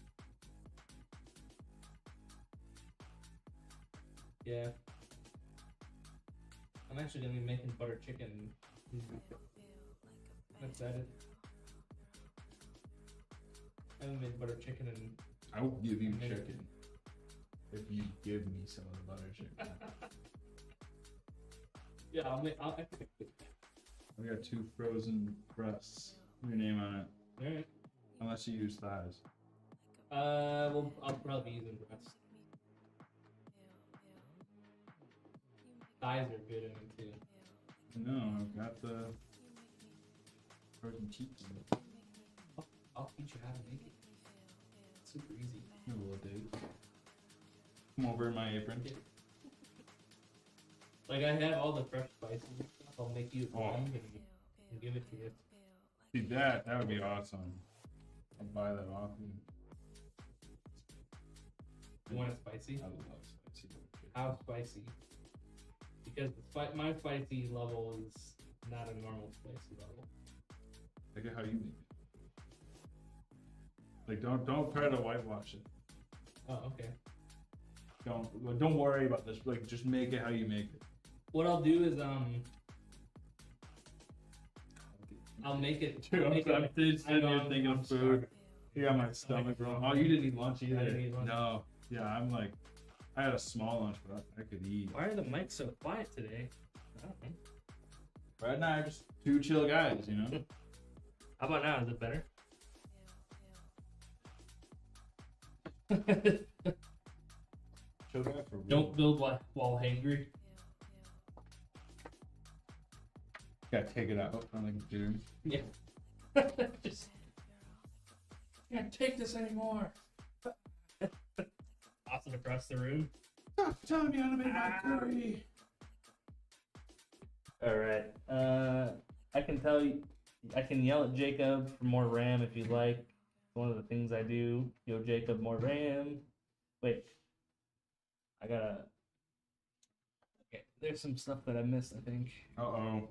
Yeah. I'm actually gonna be making butter chicken. I'm excited. I haven't made butter chicken in. I will give you A minute. chicken if you give me some of the butter chicken. Yeah, I'll make. We got 2 frozen breasts. Your name on it, Alright. unless you use thighs. Well, I'll probably be using breast. Thighs are good in it too. No, I've got the frozen cheeks. I'll teach you how to make it. It's super easy. You will, dude. Come over in my apron. Like I have all the fresh spices and stuff. I'll make you a Oh. blend and give it to you. See that would be awesome. I'll buy that off you. You want it spicy? I love spicy. How spicy? Because my spicy level is not a normal spicy level. Look at how you make it. Like don't try to whitewash it. Oh, okay. Don't worry about this. Like just make it how you make it. What I'll do is I'll make it. Dude, I'm sitting I know, here I'm thinking of food. starving. You got my stomach growing. Oh, you didn't eat lunch either. I didn't eat lunch. No. Yeah, I'm like, I had a small lunch, but I could eat. Why are the mics so quiet today? I don't know. Right now, I'm just two chill guys, you know? How about now? Is it better? Chill guy for real. Don't build while hangry. Gotta take it out on the computer. Yeah. Just can't take this anymore. Toss it across the room. Stop telling me how to make my curry. All right. I can tell you. I can yell at Jacob for more RAM if you'd like. One of the things I do. Yo, Jacob, more RAM. Wait. I gotta. Okay. There's some stuff that I missed, I think. Uh-oh.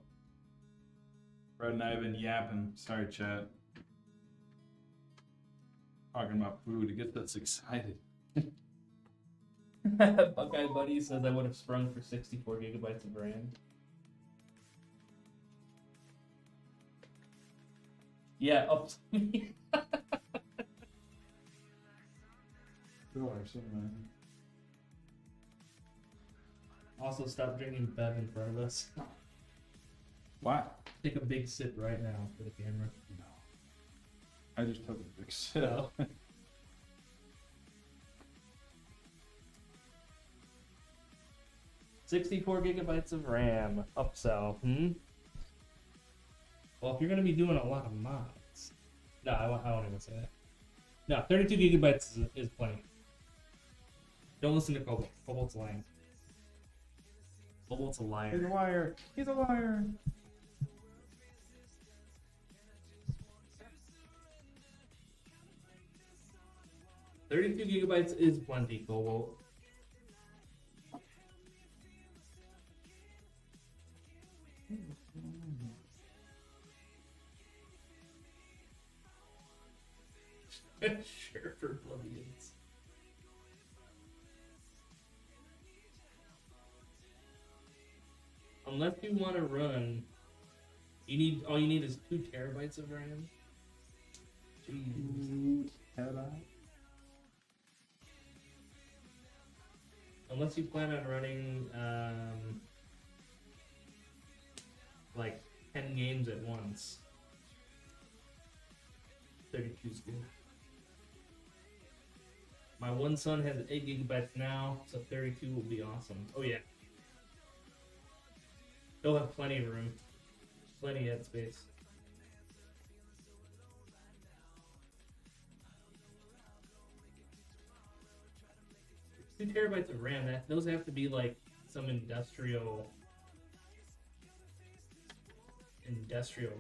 Brett and I have been yapping. Sorry, chat. Talking about food. It gets us excited. Buckeye Buddy says I would have sprung for 64 gigabytes of RAM. Yeah, up to me. Also, stop drinking Bev in front of us. Why? Take a big sip right now for the camera. No. I just took a big sip. No. $64 gigabytes of RAM upsell. Well, if you're gonna be doing a lot of mods, no, I won't even say that. No, 32 gigabytes is plenty. Don't listen to Cobalt. Cobalt's lying. Cobalt's a He's a liar. liar. He's a liar. $32 gigabytes is plenty, Cobalt. Sure, for plugins. Unless you want to run, all you need is 2 terabytes of RAM. Jeez. Unless you plan on running like 10 games at once. 32 is good. My one son has 8 gigabytes now, so 32 will be awesome. Oh yeah. He'll have plenty of room. Plenty of headspace. 2 terabytes of RAM, those have to be like some industrial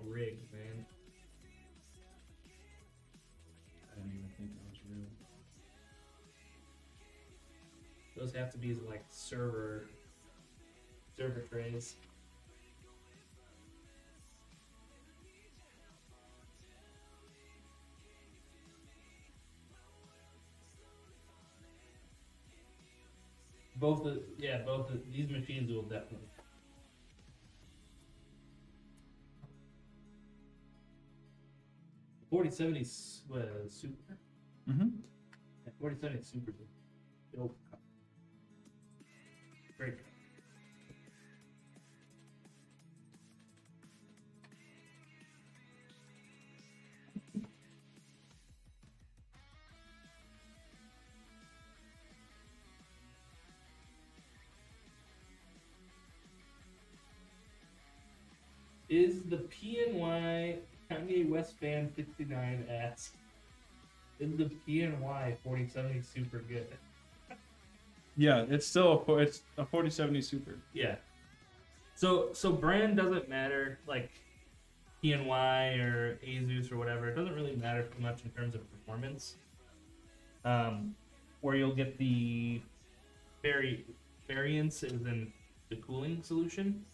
rig, man. I didn't even think that was real. Those have to be like server trays. These machines will definitely. The 4070 was super. Mm-hmm. Yeah, 4070 is super good. It'll great. Is the PNY Kanye West fan 69 asked? Is the PNY 4070 super good? Yeah, it's still it's a 4070 Super. Yeah. So brand doesn't matter. Like PNY or Asus or whatever. It doesn't really matter too much in terms of performance. Where you'll get the variance is in the cooling solution,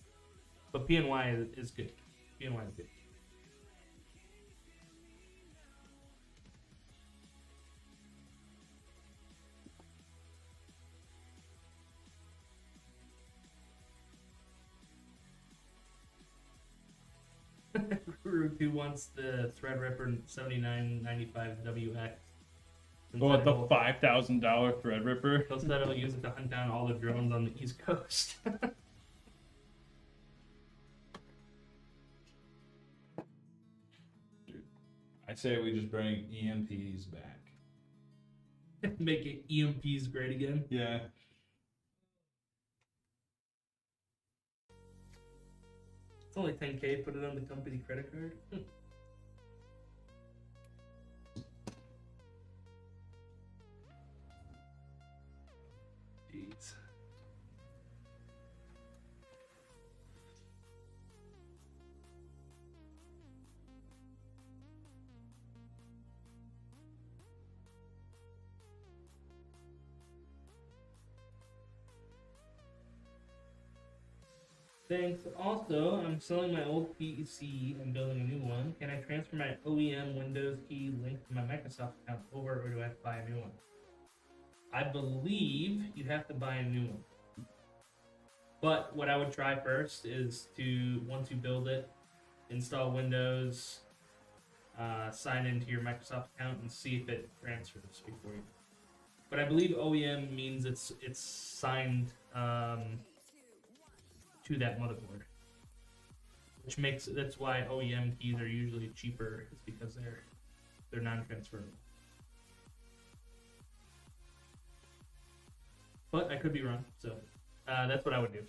but PNY is good. PNY is good. Root 2 wants the Threadripper 7995WX. Oh, the $5,000 Threadripper. They'll said it'll use it to hunt down all the drones on the East Coast. Dude, I say we just bring EMPs back. Make it EMPs great again. Yeah. It's only $10K. Put it on the company credit card. Jeez. Thanks. Also, I'm selling my old PC and building a new one. Can I transfer my OEM Windows key linked to my Microsoft account over, or do I have to buy a new one? I believe you have to buy a new one. But what I would try first is to, once you build it, install Windows, sign into your Microsoft account, and see if it transfers before you. But I believe OEM means it's signed to that motherboard, which makes that's why OEM keys are usually cheaper, is because they're non-transferable. But I could be wrong, so that's what I would do.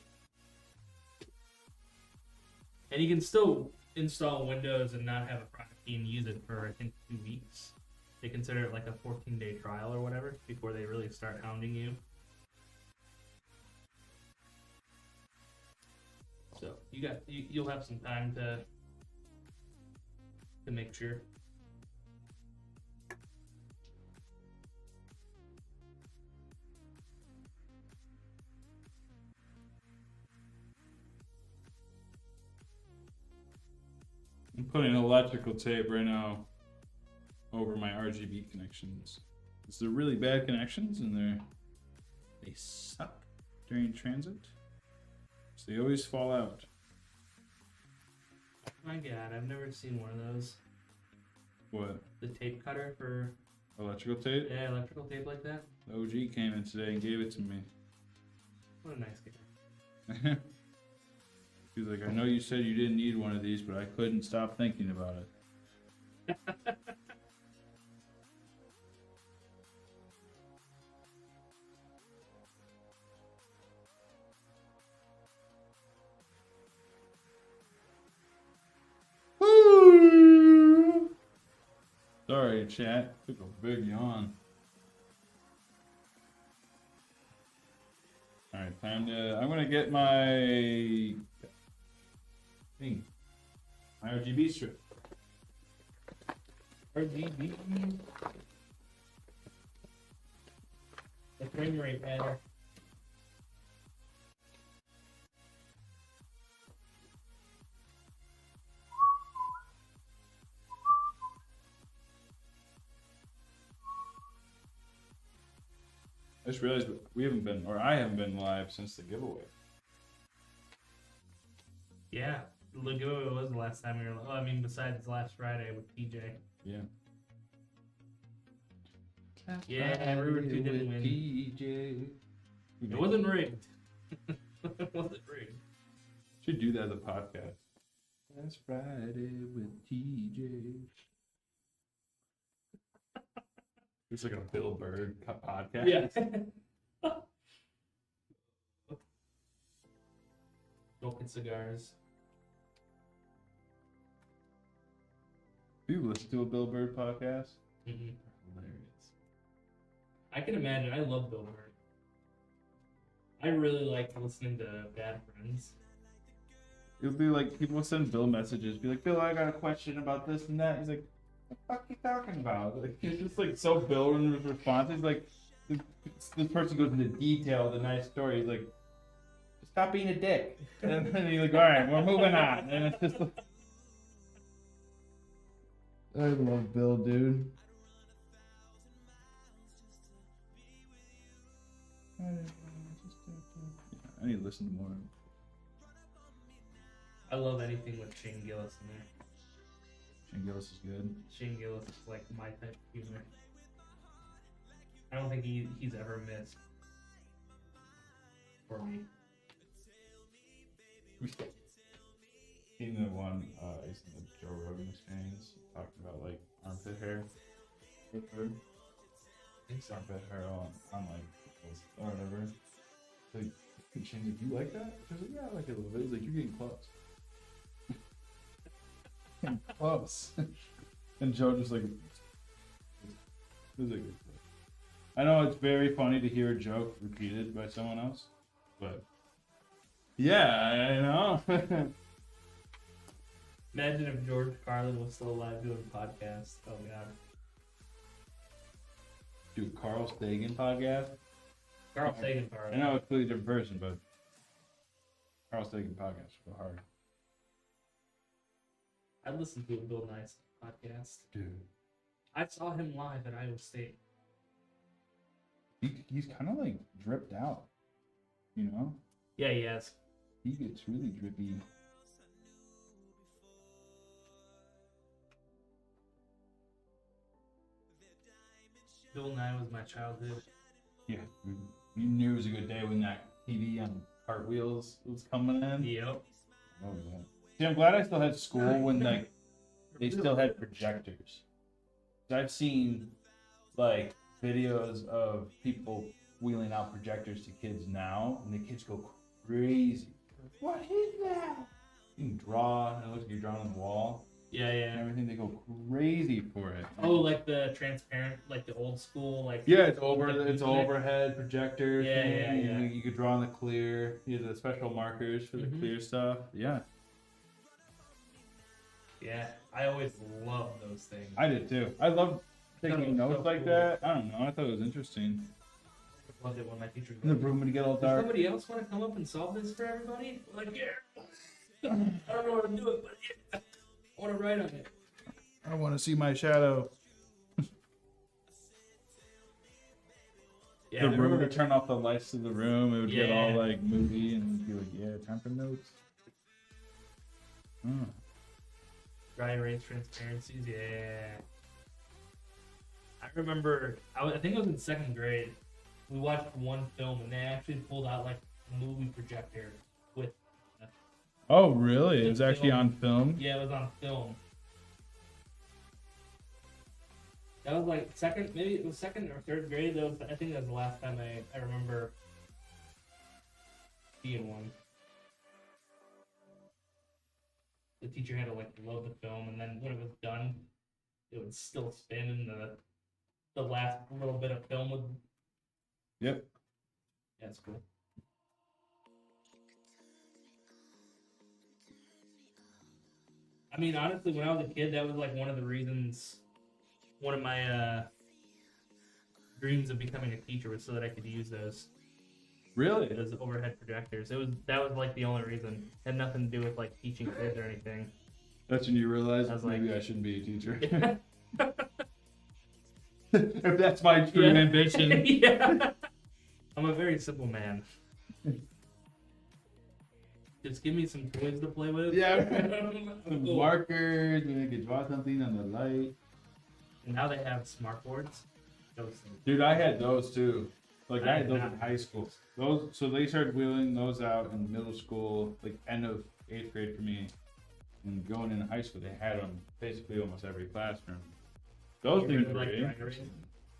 And you can still install Windows and not have a product key and use it for, I think, 2 weeks. They consider it like a 14-day trial or whatever before they really start hounding you. So you'll have some time to make sure. I'm putting electrical tape right now over my RGB connections. They're really bad connections, and they suck during transit. So they always fall out. My God, I've never seen one of those. What? The tape cutter for Electrical tape? yeah, electrical tape like that. The OG came in today and gave it to me. What a nice guy. He's like, I know you said you didn't need one of these, but I couldn't stop thinking about it. Sorry, chat. Took a big yawn. Alright, time to... I'm gonna get my... thing. My RGB strip. RGB. The frame rate matter. I just realized we haven't been, or I haven't been live since the giveaway. Yeah, the giveaway was the last time we were. Oh, I mean, besides last Friday with PJ. Yeah. Yeah, River 2 didn't win. PJ. It wasn't rigged. It wasn't rigged. Should do that as a podcast. Last Friday with TJ. It's like a Bill Burr podcast. Yeah. Smoking cigars. Do you listen to a Bill Burr podcast? Mm-hmm. Hilarious. I can imagine. I love Bill Burr. I really like listening to Bad Friends. it'll be like people will send Bill messages, be like, Bill, I got a question about this and that. He's like, what the fuck you talking about? Like, he's just like so Bill in his response. He's like, this person goes into detail with a nice story. He's like, stop being a dick. And then he's like, all right, we're moving on. And it's just like, I love Bill, dude. I need to listen to more. I love anything with Shane Gillis in there. Shane Gillis is good. Shane Gillis is like my type of humor. I don't think he's ever missed for me. Seen the one, he's in the Joe Rogan Experience, talking about like armpit hair. I think it's armpit hair on like or whatever. Like, Shane's like, you like that? She's like, yeah, I like it a little bit. He's like, you're getting close. Getting close. And Joe just like, it was like, I know it's very funny to hear a joke repeated by someone else, but yeah, I know. Imagine if George Carlin was still alive doing podcasts. Oh god. Dude, Carl Sagan podcast. Carl Sagan I Carlin. know it's a completely different person, but Carl Sagan podcast is so hard. I listened to a Bill Nye podcast. Dude. I saw him live at Iowa State. He's kind of like dripped out, you know? Yeah, he has. He gets really drippy. Bill Nye was my childhood. Yeah, you knew it was a good day when that TV on cartwheels was coming in. Yep. Oh yeah. See, I'm glad I still had school when like they still had projectors. I've seen like videos of people wheeling out projectors to kids now, and the kids go crazy. What is that? You can draw, and it looks like you're drawing on the wall. Yeah, And yeah. everything, they go crazy for it. Oh, like the transparent, like the old school, like. Yeah, it's over. like It's music. overhead projector. Yeah, thing. yeah, yeah. You could draw on the clear. You have the special markers for the Mhm. clear stuff. Yeah, Yeah, I always love those things. I did too. I love Thought it taking was notes so like cool. that. I don't know. I thought it was interesting. Loved it when my teachers. In the room would get all Does dark. somebody else want to come up and solve this for everybody? Like, yeah. I don't know how to do it, but yeah. I want to write on it. I want to see my shadow. Yeah, The I room remember would turn off the lights to the room. It would get all Yeah. like moody and be like, yeah, time for notes. Hmm. dry erase transparencies. Yeah. I remember, I think I was in second grade. We watched one film and they actually pulled out like a movie projector with. Oh, really? It was The actually film. on film. Yeah, it was on film. That was like second, maybe it was second or third grade. That was, I think that was the last time I remember seeing one. The teacher had to like load the film, and then when it was done, it would still spin, and the last little bit of film would. Yep. Yeah, it's cool. I mean, honestly, when I was a kid, that was like one of the reasons. One of my dreams of becoming a teacher was so that I could use those Really? overhead projectors. That was like the only reason. It had nothing to do with like teaching kids or anything. That's when you realize I was like- maybe I shouldn't be a teacher. Yeah. If that's my true ambition. Yeah. I'm a very simple man. Just give me some toys to play with. Yeah. Cool. Markers, maybe I could draw something on the light. And now they have smart boards. Those things. Dude, I had those too. Like I I had did those not. in high school. Those, so they started wheeling those out in middle school, like end of 8th grade for me. And going into high school, they had them basically almost every classroom. Those Get things rid of, were like, in. dry erase.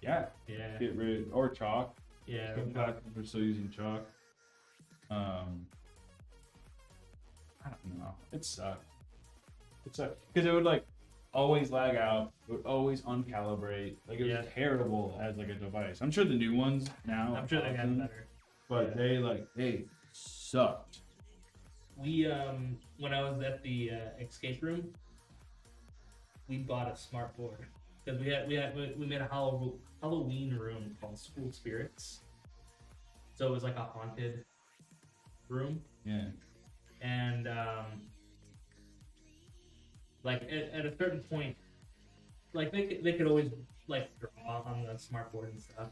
Yeah, Yeah. get rid or chalk. Yeah. Some classrooms are still using chalk. I don't know. It sucked. It sucked because it would like always lag out. It would always uncalibrate. Like it was Yeah. terrible as like a device. I'm sure the new ones now. I'm sure they got awesome, better. but Yeah. they sucked. We when I was at the escape room, we bought a smart board because we made a Halloween room called School Spirits. So it was like a haunted room, Yeah. and like at a certain point, like they could always like draw on the smart board and stuff,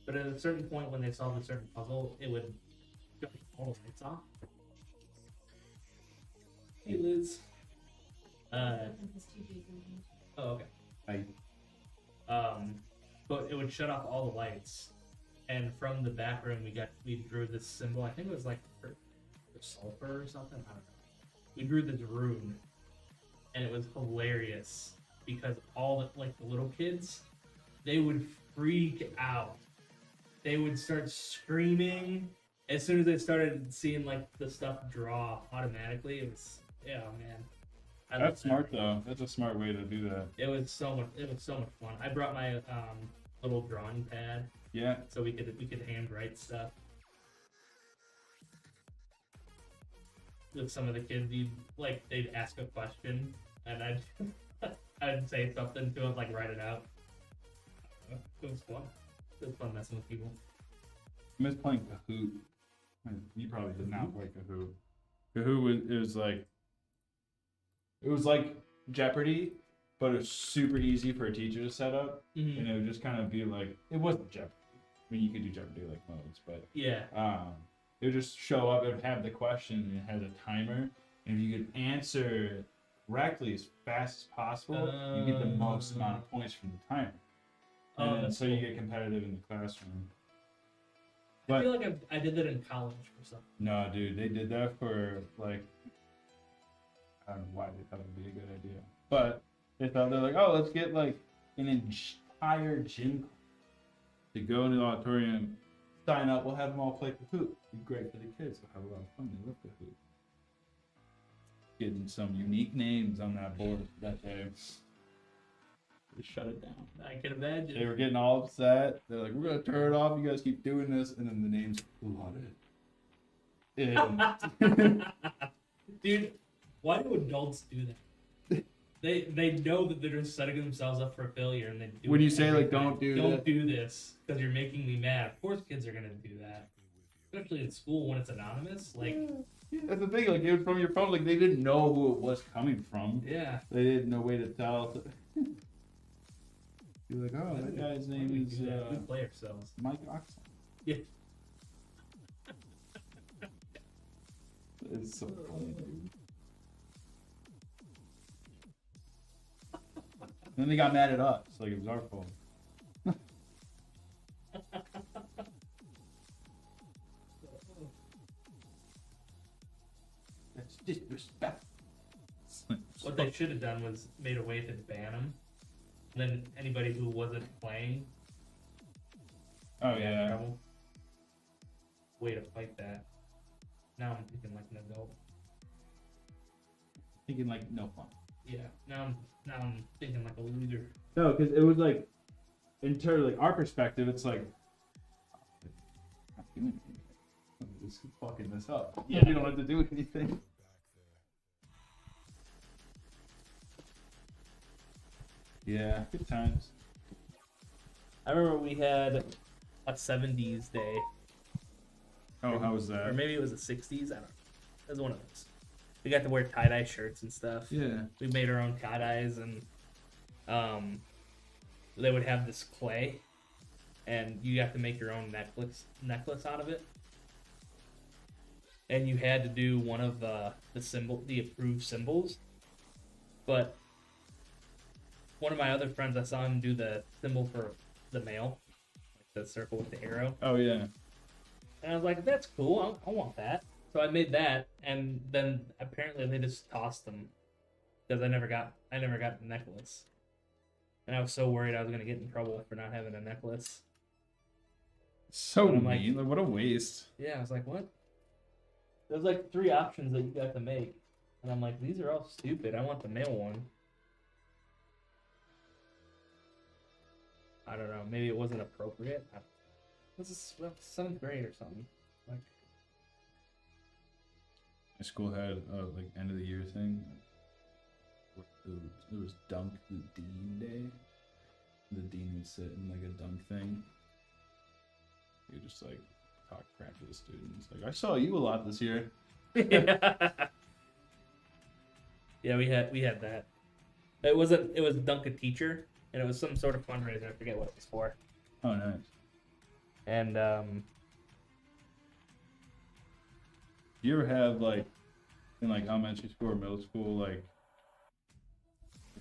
but at a certain point when they solved a certain puzzle, it would shut all the lights off. Hey Liz. Oh okay. But it would shut off all the lights, and from the back room we drew this symbol. I think it was like for sulfur or something. I don't know. We drew this rune, and it was hilarious because all the little kids, they would freak out. They would start screaming as soon as they started seeing like the stuff draw automatically. It was man. That's smart though. That's a smart way to do that. It was so much fun. I brought my little drawing pad Yeah. so we could hand write stuff. With some of the kids, they'd ask a question and I'd say something to them, like write it out. It was fun. It was fun messing with people. I miss playing Kahoot. You probably did not play Kahoot. Kahoot it was like Jeopardy, but it was super easy for a teacher to set up, Mm-hmm. and it would just kind of be like, it wasn't Jeopardy. I mean, you could do Jeopardy like modes, but Yeah. it would just show up. It would have the question, and it has a timer, and if you could answer correctly as fast as possible, you get the most amount of points from the timer. And then, so you get competitive in the classroom. I feel like I did that in college or something. No, dude, they did that for like, I don't know why they thought it would be a good idea, but they're like, oh, let's get like an entire gym to go into the auditorium, sign up, we'll have them all play Kahoot. Be great for the kids. We'll have a lot of fun. They love Kahoot. Getting some unique names on that board that day. They shut it down. I can imagine. They were getting all upset. They're like, we're gonna turn it off. You guys keep doing this, and then the names flooded. Dude, why do adults do that? They know that they're just setting themselves up for failure, and they do. When it you say every like, time. don't do this because you're making me mad. Of course, kids are gonna do that, especially in school when it's anonymous. Like, yeah, that's the thing. Like, it was from your phone. Like, they didn't know who it was coming from. yeah. They didn't know way to tell. You're like, oh, that guy's name is we play ourselves. Mike Oxon. Yeah. It's so funny, dude. Then they got mad at us, like it was our fault. That's disrespect. What they should have done was made a way to ban them. And then anybody who wasn't playing. Oh got in yeah. trouble. Way to fight that. Now I'm thinking like an adult. Thinking like no fun. Yeah. Now I'm thinking like a loser. No, because it was like, in terms of like our perspective, it's like, I'm not doing anything. I'm just fucking this up. Yeah. We don't have to do anything. Yeah, good times. I remember we had a 70s day. Oh, how was Or that? maybe it was the 60s. I don't know. It was one of those. We got to wear tie-dye shirts and stuff. Yeah. We made our own tie-dyes, and they would have this clay, and you have to make your own necklace out of it. And you had to do one of the approved symbols. But one of my other friends, I saw him do the symbol for the male, like the circle with the arrow. Oh yeah. And I was like, that's cool. I want that. So I made that, and then apparently they just tossed them because I never got the necklace. And I was so worried I was gonna get in trouble for not having a necklace. So And I'm like- mean. Like, what a waste. Yeah, I was like, what? There's like 3 options that you got to make, and I'm like, these are all stupid. I want the male one. I don't know. Maybe it wasn't appropriate. This is 7th grade or something. Like, My school had like end of the year thing. It was dunk the dean day. The dean would sit in like a dunk thing. You just like talk crap to the students. Like, I saw you a lot this year. Yeah, we had that. It was dunk a teacher, and it was some sort of fundraiser. I forget what it was for. Oh, nice. And Do you ever have like in like elementary school or middle school like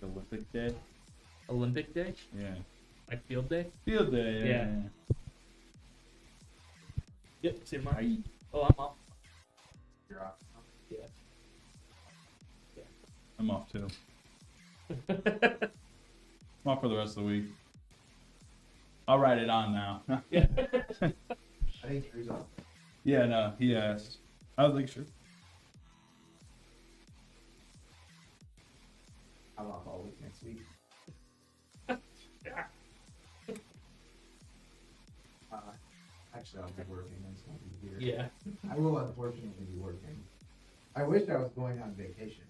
Olympic day? Olympic Day, Yeah. like field day. Field day. Yeah. Yep. See you tomorrow. I, Oh, I'm off. You're off. Yeah. I'm off too. I'm off for the rest of the week. I'll write it on now. Yeah. I think Drew's off. Yeah, no, he asked. I was like, sure. I'm off all week next week. Actually, I'll be working. I just won't be here. Yeah. I will unfortunately be working. I wish I was going on vacation.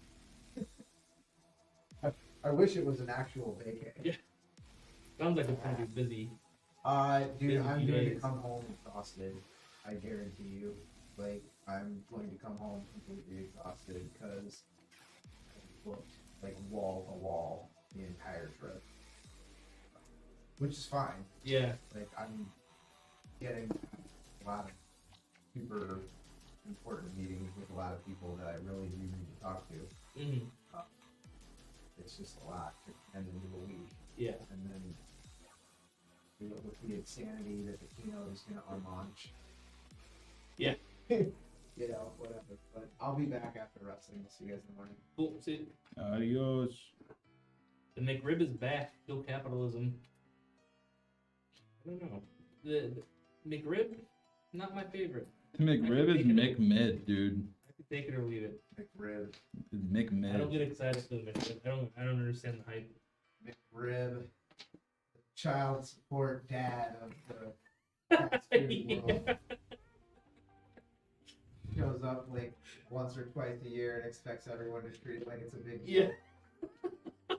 I wish it was an actual vacay. Yeah. Sounds like it's gonna be busy. Dude, Busy I'm few going to days. come home exhausted. I guarantee you. Like, I'm going to come home completely exhausted because I booked like wall to wall the entire trip, which is fine. Yeah. Like, I'm getting a lot of super important meetings with a lot of people that I really do need to talk to. Mm-hmm. It's just a lot to end into a week. Yeah. And then with the insanity that the keynote is going to unlaunch. Yeah. You know, whatever. But I'll be back after wrestling. We'll see you guys in the morning. Cool. See, Adios. the McRib is back. Still capitalism. I don't know. The McRib, not my favorite. McRib is McMid, dude. I could take it or leave it. McRib. McMid. I don't get excited for the McRib. I don't understand the hype. McRib. Child support dad of the fast food world. Shows up like once or twice a year and expects everyone to treat it like it's a big deal. Yeah.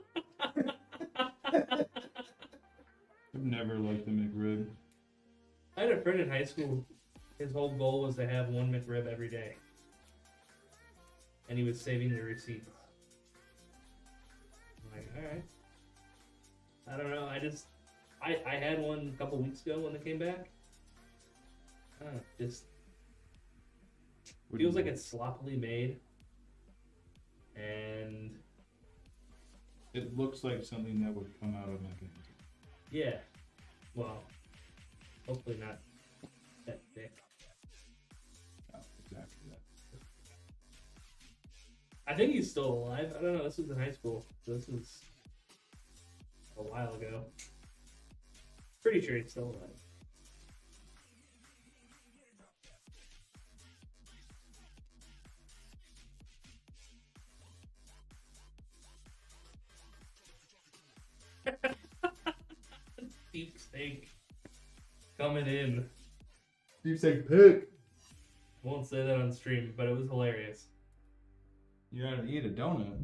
I've never liked the McRib. I had a friend in high school. His whole goal was to have one McRib every day. And he was saving the receipts. I'm like, alright. I don't know. I had one a couple weeks ago when they came back. I don't know, just feels like it's sloppily made. And It looks like something that would come out of McDonald's. yeah. Well, hopefully not that thick. Oh, exactly that. I think he's still alive. I don't know. This was in high school. So this was a while ago. Pretty sure he's still alive. Deep steak coming in. Deep steak pig. Won't say that on stream, but it was hilarious. You gotta eat a donut.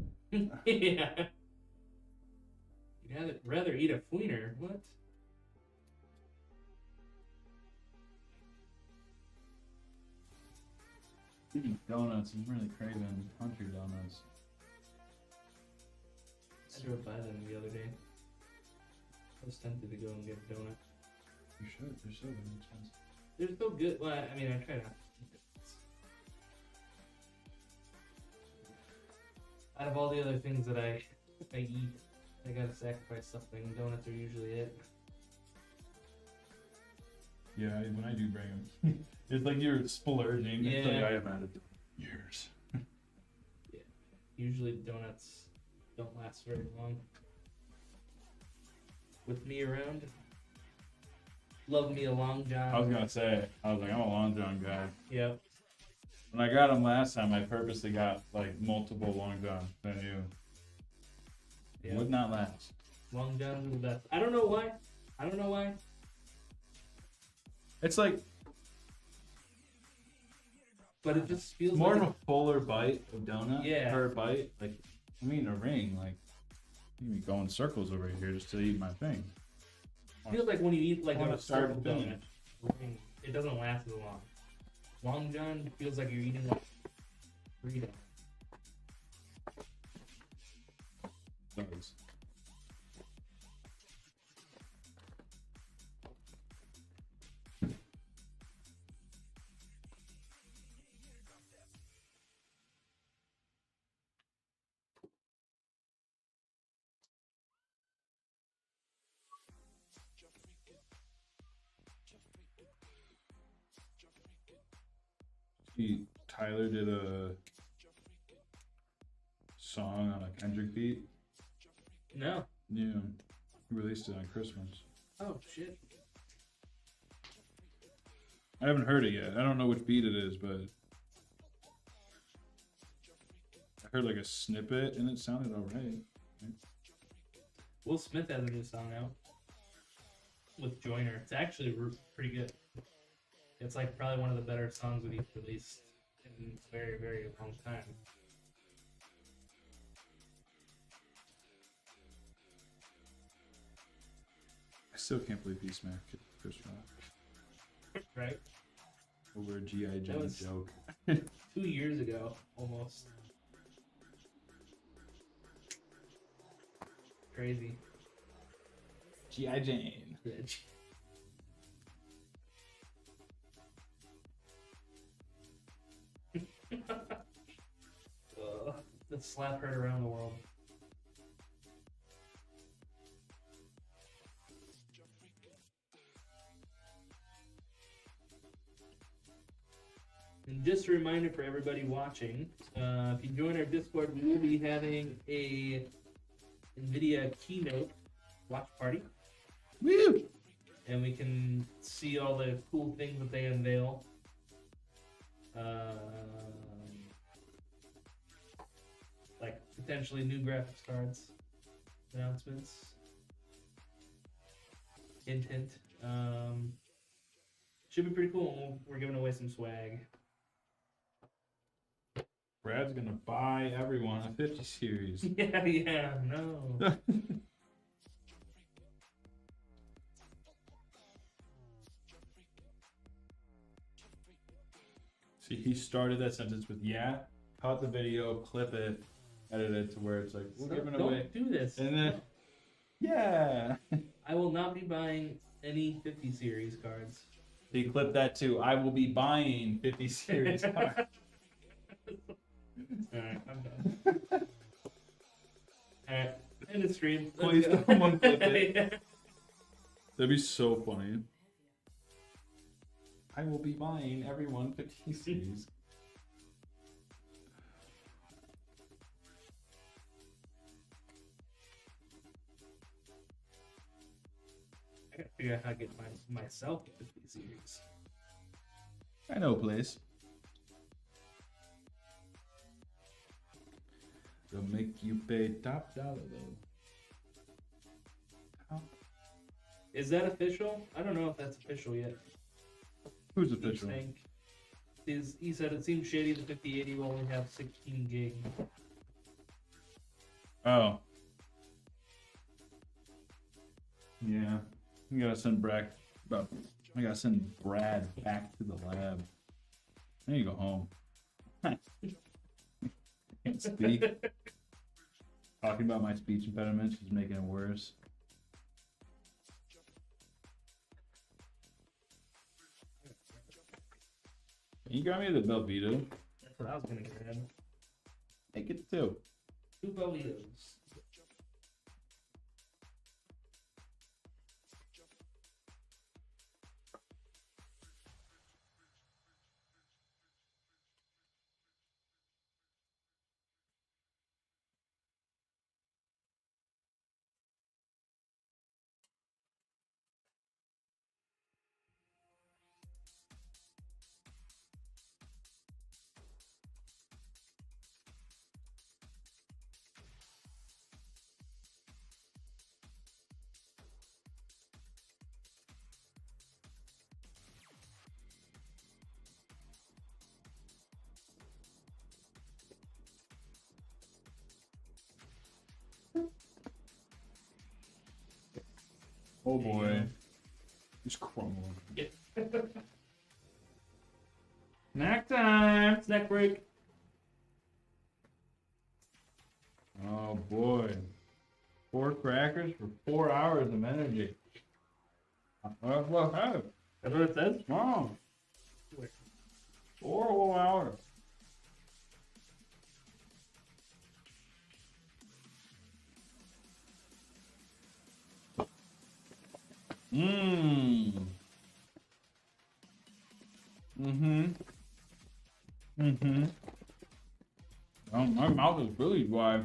Yeah. You'd rather eat a fleener. What? Eating donuts. I'm really craving country donuts. I drove by them the other day. I was tempted to go and get a donut. You should. They're so expensive. They're so good. Well, I mean, I try not to eat donuts. Out of all the other things that I eat, I gotta sacrifice something. Donuts are usually it. Yeah, when I do bring them, it's like you're splurging. Yeah. It's like I haven't had it in years. Usually donuts don't last very long. With me around, love me a Long John. I was gonna say, I'm a Long John guy. Yep. When I got them last time, I purposely got like multiple Long Johns. I knew it Yep. would not last. Long Johns are the best. I don't know why. It's like but it just feels More like of a fuller bite of donut. Yeah. Per bite. Like, I mean, a ring. Like, you be going circles over here just to eat my thing. it feels like when you eat like I wanna a start circle and donut, it doesn't last as long. Long John feels like you're eating like freedom. Does. Tyler did a song on a Kendrick beat. No. Yeah, he released it on Christmas. Oh shit. I haven't heard it yet. I don't know which beat it is, but I heard like a snippet and it sounded alright. Will Smith has a new song out with Joyner. It's actually pretty good. It's like probably one of the better songs that he's released in a very, very long time. I still can't believe he smacked Chris Rock Right? over a G.I. Jane was- joke. 2 years ago, almost. Crazy. G.I. Jane. That slap heard around the world. And just a reminder for everybody watching, if you join our Discord, we will be having a NVIDIA keynote watch party. Woo! And we can see all the cool things that they unveil. Like potentially new graphics cards announcements. Hint, hint. Should be pretty cool. We're giving away some swag. Brad's gonna buy everyone a 50 series. Yeah, no. See, he started that sentence with "yeah," caught the video, clip it, edit it to where it's like we're giving Don't away, do this. and then yeah, I will not be buying any 50 series cards. he clipped that too. I will be buying 50 series. Alright, I'm done. Alright, end of stream. Let's Please go. someone clip it. Yeah. That'd be so funny. I will be buying everyone 50 series. I gotta figure out how to get myself a 50 series. I know a place. They'll make you pay top dollar though. How? Is that official? I don't know if that's official yet. Who's He's official? saying- he said it seems shady the 5080 will only have 16 gig. Oh. Yeah. I gotta send Brad back to the lab. I need to go home. Can't speak. Talking about my speech impediments is making it worse. Can you grab me the Belvita? That's what I was gonna grab. Take it too. 2 Belvitos. Oh There you boy. go. Just crumble. Yeah. Snack time. Snack break. Oh boy. 4 crackers for 4 hours of energy. That's what I have. That's what it says? Wow. Where? 4 whole hours. Mmm. Mm-hmm. Mm-hmm. Oh, my mouth is really dry.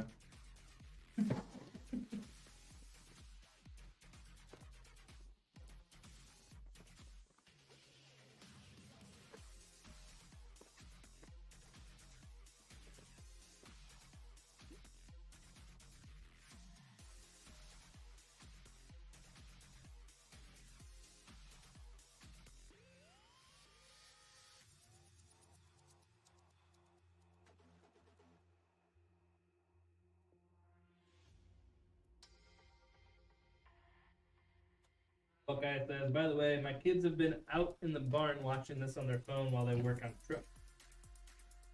Buckeye says, by the way, my kids have been out in the barn watching this on their phone while they work on the truck.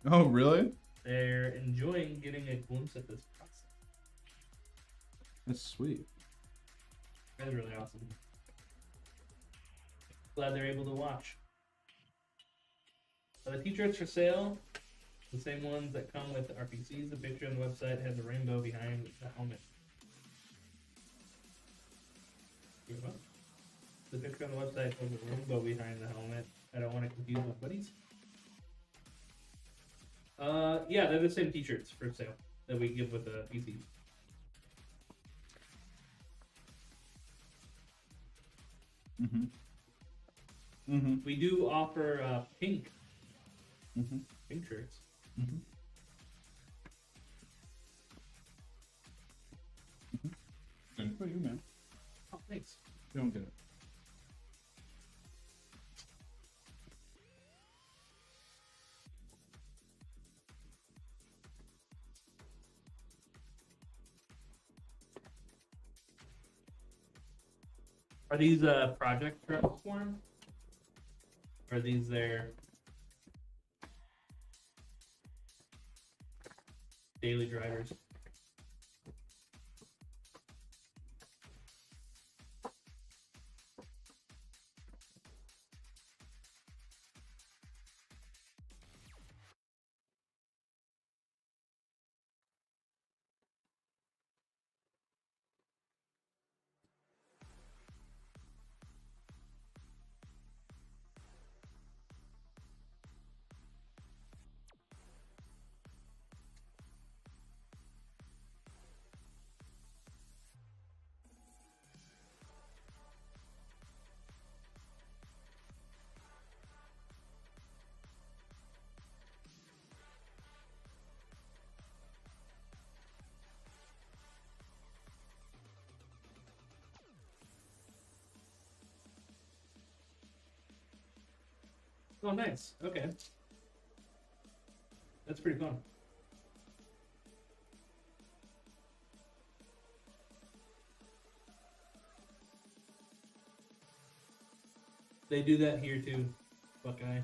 Oh, really? They're enjoying getting a glimpse at this process. That's sweet. That's really awesome. Glad they're able to watch. The t-shirts for sale, the same ones that come with RPCs. The picture on the website has a rainbow behind the helmet. You're welcome. The picture on the website has a rainbow behind the helmet. I don't want to confuse my buddies. Yeah, they're the same t-shirts for sale that we give with the PCs. Mm-hmm. Mm-hmm. We do offer pink shirts. Mm-hmm. Good for you, man. Oh, thanks. You don't get it. Are these project trucks for 'em? Or are these their daily drivers? Oh, nice. Okay. That's pretty fun. They do that here too, Buckeye.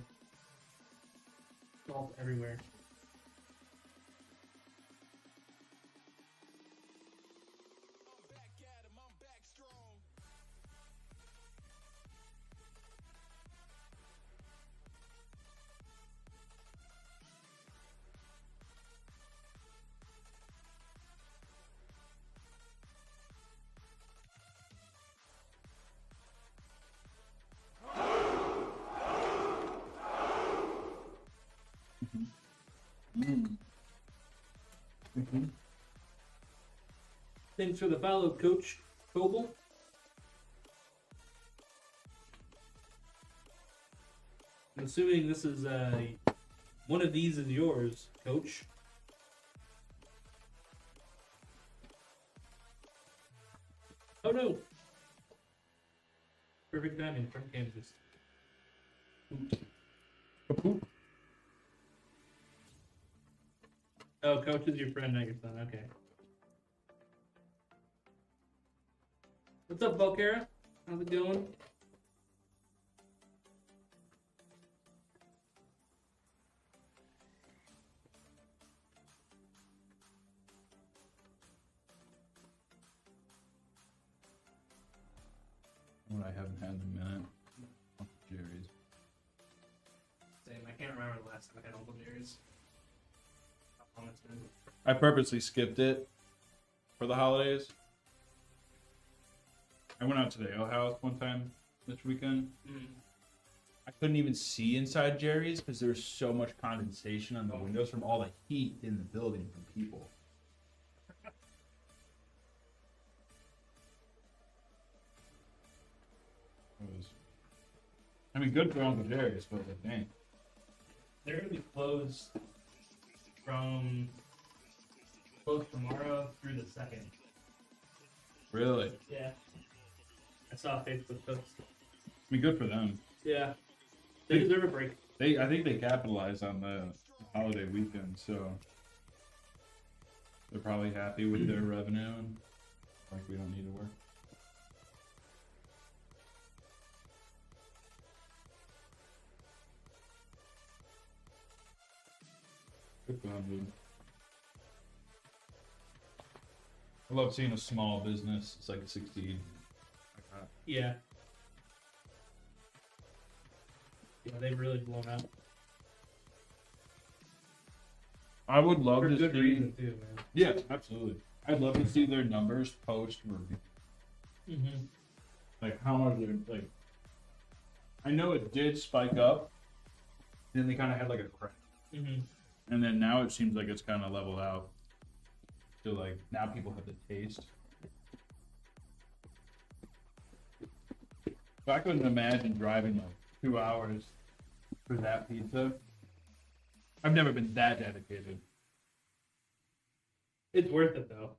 Salt everywhere. Mm-hmm. Thanks for the follow, Coach Coble. I'm assuming this is one of these is yours, Coach. Oh no! Perfect timing from Kansas. Oh, Coach is your friend, not your son. Okay. What's up, Volcara? How's it going? What I haven't had in a minute. Uncle Jerry's. Same. I can't remember the last time I had Uncle Jerry's. How long it's been. I purposely skipped it for the holidays. I went out to the ale house one time this weekend. I couldn't even see inside Jerry's because there's so much condensation on the windows from all the heat in the building from people. I mean, good for Uncle Jerry's, but like, dang. They're gonna be closed tomorrow through the 2nd. Really? Yeah. I saw a Facebook post. I mean, good for them. Yeah. They deserve a break. I think they capitalized on the holiday weekend, so they're probably happy with their revenue and like we don't need to work. Good for them, dude. I love seeing a small business. It's like succeed. Like that. Yeah. Yeah, they've really blown up. I would love For to good see. reason too, man. Yeah, absolutely. I'd love to see their numbers post review. Mm-hmm. Like how much they're like. I know it did spike up. Then they kind of had like a crash, Mm-hmm. and then now it seems like it's kind of leveled out. So like now people have the taste. But I couldn't imagine driving like 2 hours for that pizza. I've never been that dedicated. It's worth it though.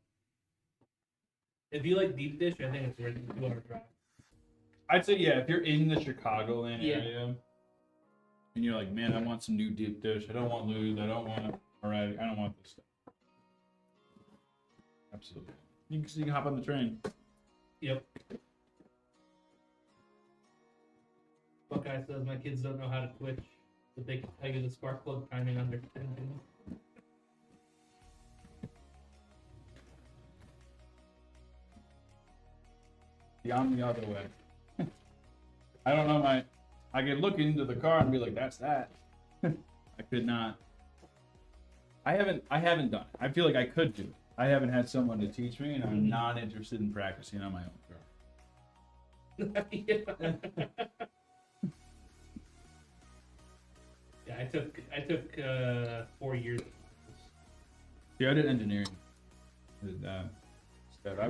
If you like deep dish, I think it's worth the 2 hour drive. I'd say yeah, if you're in the Chicagoland Yeah. area, and you're like, man, I want some new deep dish. I don't want lose. I don't want alright. I don't want this stuff. Absolutely. You can hop on the train. Yep. Buckeye says my kids don't know how to Twitch, but they can tell you the spark plug timing under 10 minutes. Yeah, I'm the other way. I don't know I could look into the car and be like, that's that. I could not. I haven't done it. I feel like I could do it. I haven't had someone to teach me, and I'm not interested in practicing on my own car. Yeah, I took 4 years. Yeah, I did engineering. I did that.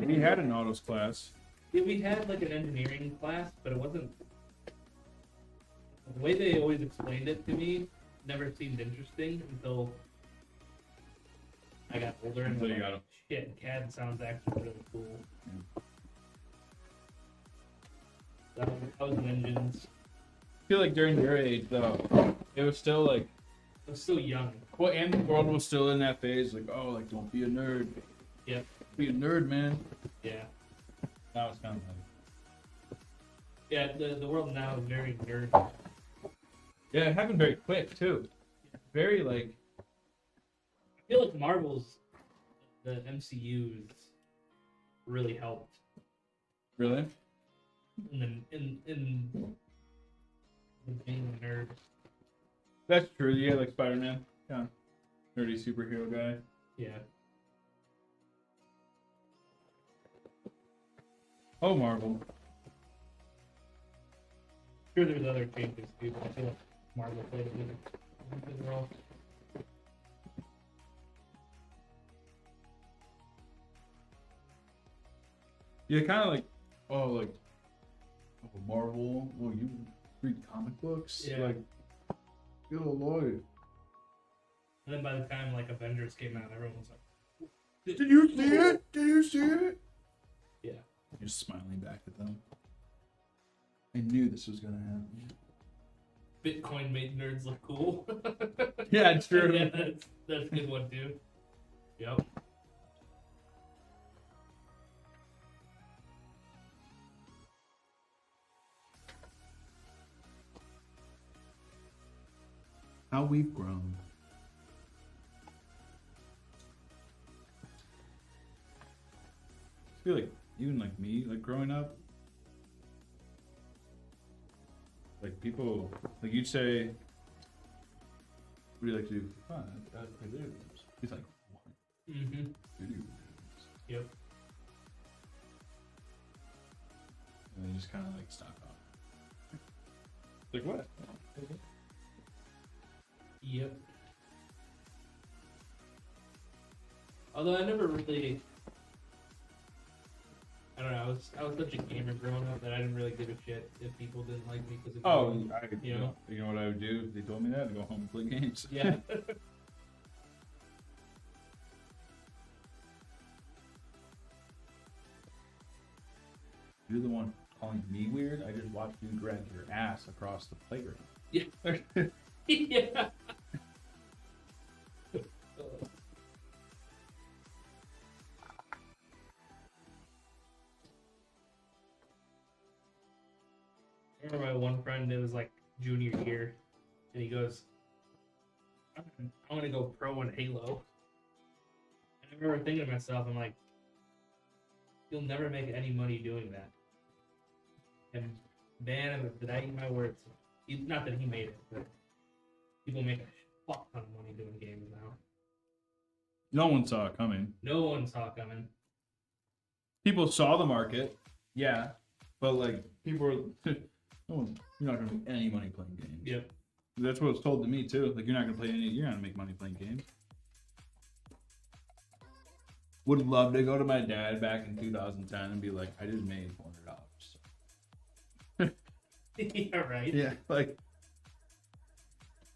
We had an autos class. Yeah, we had like an engineering class, but it wasn't. The way they always explained it to me never seemed interesting until I got older and Until you was got like, shit, CAD sounds actually really cool. That was engines. I feel like during your age, though, it was still like, I was still young. well, and the world was still in that phase, like, oh, like, don't be a nerd. Yep. Be a nerd, man. Yeah. Now it's kind of like, Yeah, the world now is very nerd. yeah, it happened very quick, too. Very, like, I feel like Marvel's, the MCU's really helped. really? In being a nerd. That's true. Yeah, like Spider-Man. Yeah. Nerdy superhero guy. Yeah. Oh, Marvel. Sure, there's other changes too, but I feel like Marvel played a big role. Yeah, kind of like, oh, Marvel. Well, you read comic books? Yeah. Like, good lord. And then by the time like Avengers came out, everyone was like, Did you see it? Did you see it? yeah. You're smiling back at them. I knew this was gonna happen. Bitcoin made nerds look cool. Yeah, true. Yeah, that's a good one too. Yep. How we've grown. I feel like even like me, like growing up, like people, like you'd say, what do you like to do for fun? I play video games. He's like, what? Mm-hmm. Video games. Yep. And they just kind of like stop off. Like what? Yep. Although I never really, I don't know. I was such a gamer growing up that I didn't really give a shit if people didn't like me because of Oh, gaming, you know what I would do if they told me that? I'd go home and play games. Yeah. You're the one calling me weird. I just watched you drag your ass across the playground. Yeah. Yeah. I remember my one friend, it was like junior year, and he goes, I'm gonna go pro in Halo. And I remember thinking to myself, I'm like, you'll never make any money doing that. And man, did I eat my words. Not that he made it, but people make a fuck ton of money doing games now. No one saw it coming. No one saw it coming. People saw the market, yeah, but like people were, no one, you're not gonna make any money playing games. Yep. That's what was told to me too. Like you're not gonna play any. You're not gonna make money playing games. Would love to go to my dad back in 2010 and be like, I just made $400. Yeah, right? Yeah, like,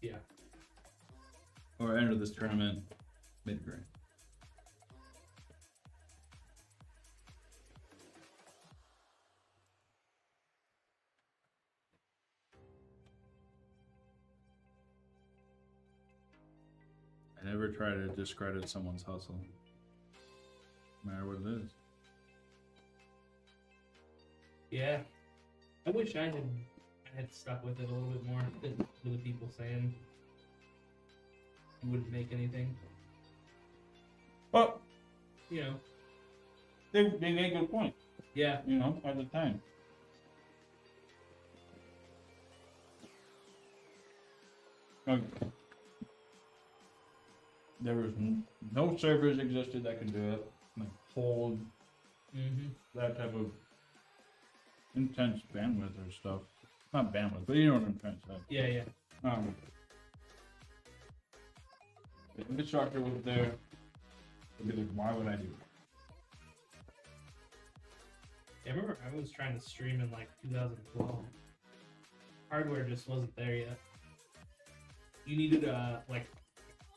Yeah. or enter this tournament, made a grand. I never try to discredit someone's hustle, no matter what it is. Yeah. I wish I had stuck with it a little bit more than the people saying you wouldn't make anything. But You know. they make a good point, Yeah. you know, at the time. Okay. There was no servers existed that could do it, like hold Mm-hmm. that type of intense bandwidth or stuff. Not bandwidth, but you know what I'm trying to say. Yeah, yeah. The infrastructure was there. I'd be like, why would I do it? I remember I was trying to stream in like 2012. Hardware just wasn't there yet. You needed a like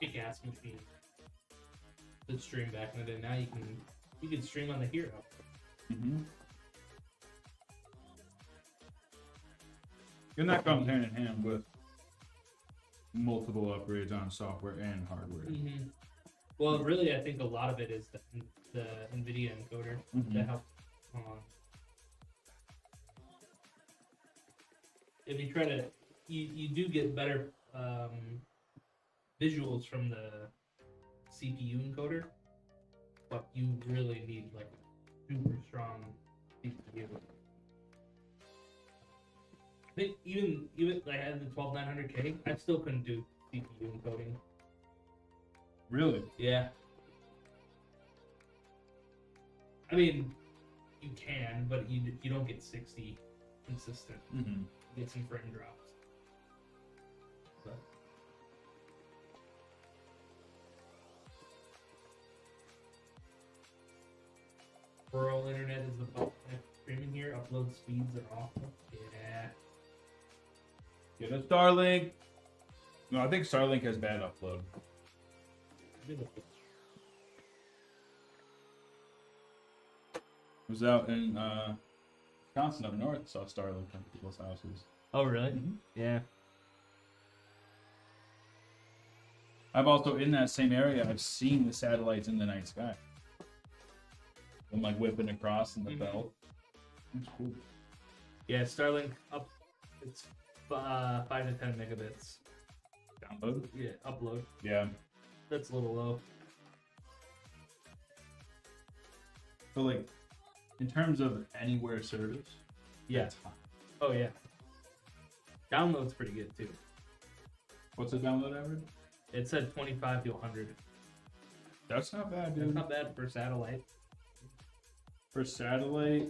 kick-ass machine to stream back in the day. Now you can stream on the Hero. Mm-hmm. And that comes hand in hand with multiple upgrades on software and hardware. Mm-hmm. Well, really, I think a lot of it is the NVIDIA encoder that helps. If you try to, you do get better visuals from the CPU encoder, but you really need like super strong CPU. I think even like I had the 12900K, I still couldn't do CPU encoding. Really? Yeah. I mean, you can, but you don't get 60 consistent. Mm-hmm. You get some frame drops. But. Rural internet is the bottleneck. Streaming here, upload speeds are awful. Yeah. Get a Starlink. No, I think Starlink has bad upload. I was out in Wisconsin up north, saw Starlink on people's houses. Oh, really? Mhm. Yeah. I've also, in that same area, I've seen the satellites in the night sky. I'm like whipping across in the belt. That's cool. Yeah, Starlink up. It's 5 to 10 megabits. Download? Yeah, upload. Yeah. That's a little low. But like, in terms of anywhere service, Yeah. that's fine. Oh yeah. Download's pretty good too. What's the download average? It said 25 to 100. That's not bad, That's dude. not bad for satellite. For satellite,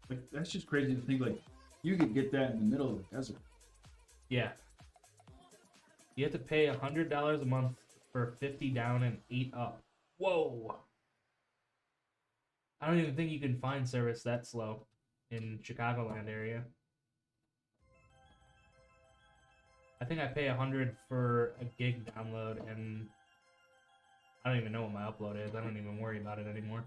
like that's just crazy to think. Like, you could get that in the middle of the desert. Yeah. You have to pay $100 a month for 50 down and 8 up. Whoa. I don't even think you can find service that slow in Chicagoland area. I think I pay 100 for a gig download, and I don't even know what my upload is. I don't even worry about it anymore.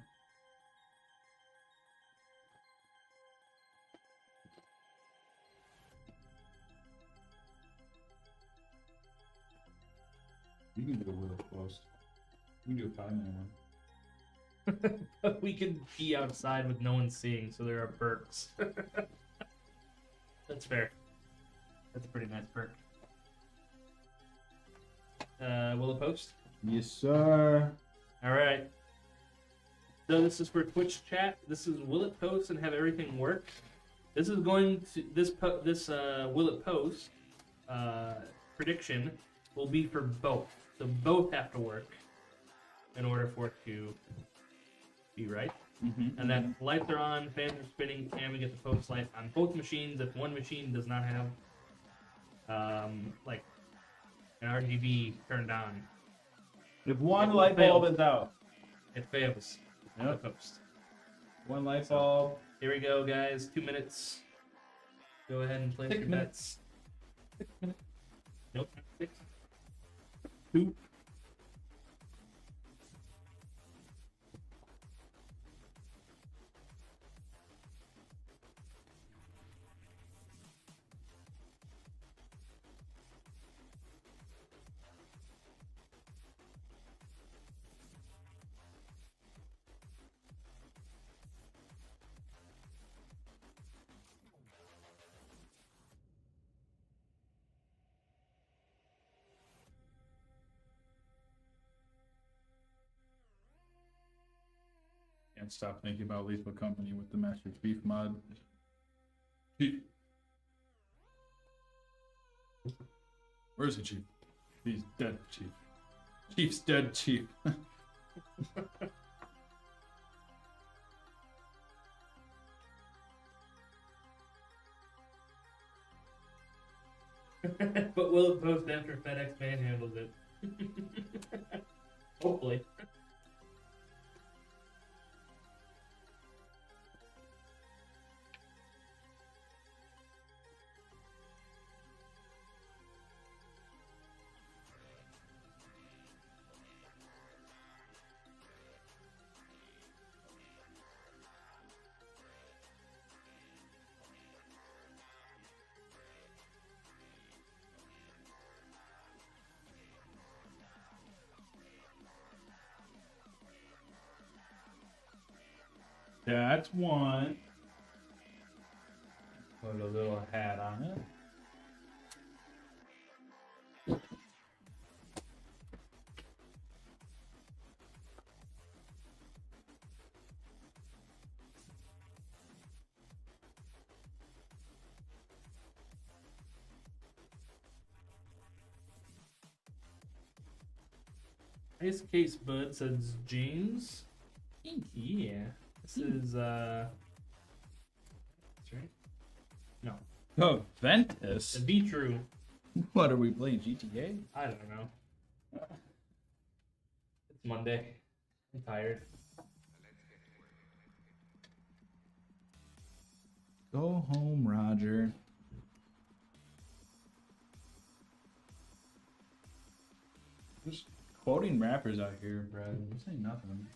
You can do a little close. You can do a 5 minute one. We can be outside with no one seeing, so there are perks. That's fair. That's a pretty nice perk. Will it post? Yes, sir. All right. So this is for Twitch chat. This is will it post and have everything work. This is going to will it post prediction will be for both. So both have to work in order for it to be right. Mm-hmm. And then lights are on, fans are spinning, and we get the post light on both machines. If one machine does not have like an RGB turned on, If one It light failed. bulb is out, it fails. Yep. The post. one light bulb. Here we go, guys. 2 minutes. Go ahead and place 6 your minutes. bets. 6 minutes. Nope. 6. 2. Can't stop thinking about Lethal Company with the Master Chief mod. Chief. Where is he, Chief? He's dead, Chief. Chief's dead, Chief. But will it post after FedEx manhandles it? Hopefully. That's one. Put a little hat on it. Nice case, bud, says James. Yeah. This is, that's right? No. Oh, Ventus. To be true. What are we playing? GTA? I don't know. It's Monday. I'm tired. Go home, Roger. Just quoting rappers out here, Brad. This ain't nothing.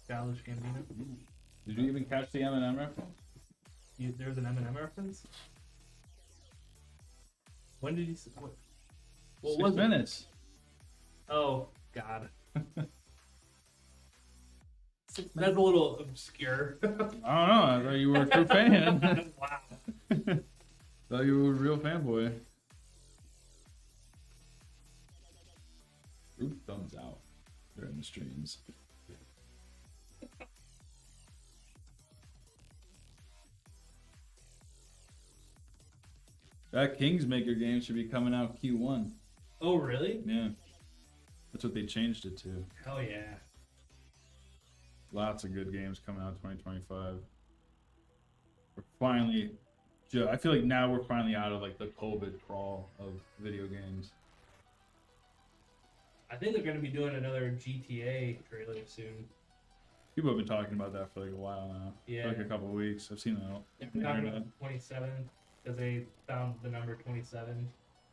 Childish Gambino. Did you even catch the Eminem reference? There's an Eminem reference? When did he say what? What 6 was it? minutes. Oh, God. That's a little obscure. I don't know. I thought you were a true fan. Wow. Thought you were a real fanboy. Ooh, thumbs out during the streams. That Kingsmaker game should be coming out Q1. Oh, really? Yeah. That's what they changed it to. Hell yeah. Lots of good games coming out 2025. We're finally, I feel like now we're finally out of like the COVID crawl of video games. I think they're going to be doing another GTA trailer soon. People have been talking about that for like a while now. Yeah. For like a couple of weeks. I've seen that on They're the talking internet about 27 because they found the number 27.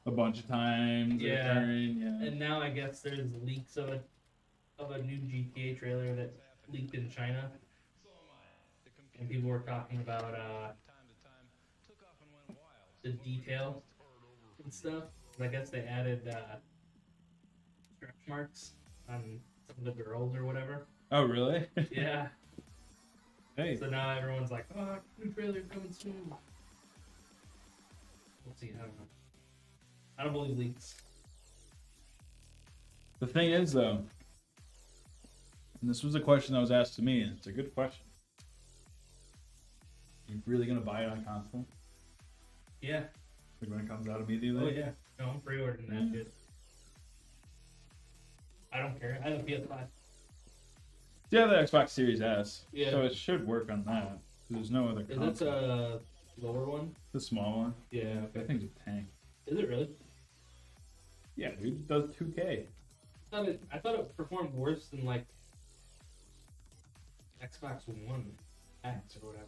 a bunch of times. Yeah. Yeah. And now I guess there's leaks of a new GTA trailer that leaked in China. And people were talking about the detail and stuff. I guess they added stretch marks on some of the girls or whatever. Oh, really? Yeah. Hey. So now everyone's like, oh, new trailer coming soon. We'll see. I don't know. I don't believe leaks. The thing is, though, and this was a question that was asked to me, and it's a good question. You really gonna buy it on console? Yeah. Like when it comes out immediately? Oh, yeah. No, I'm pre-ordering that Yeah. shit. I don't care. I have a PS5. Yeah, the Xbox Series S. Yeah. So it should work on that. There's no other Is console. that a lower one? The small one. Yeah. That thing's a tank. Is it really? Yeah, dude, it does 2K. I thought it performed worse than like Xbox One X or whatever.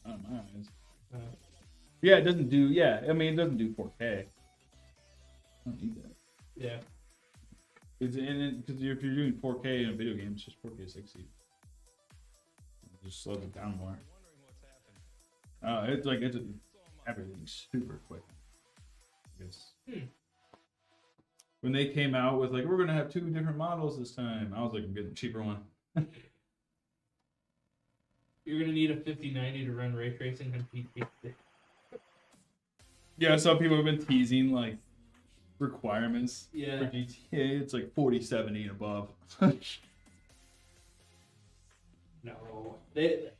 I don't know. Uh, Yeah, it doesn't do. Yeah, I mean, it doesn't do 4K. I don't need that. yeah. Because if you're doing 4K in a video game, it's just 4K 60. It just slows it down more. It's like everything's super quick. It's, when they came out with like, we're gonna have 2 different models this time, I was like, I'm getting a cheaper one. You're gonna need a 5090 to run ray tracing on PC. Yeah, some people have been teasing like requirements for Yeah. GTA. It's like 4070 and above. No. They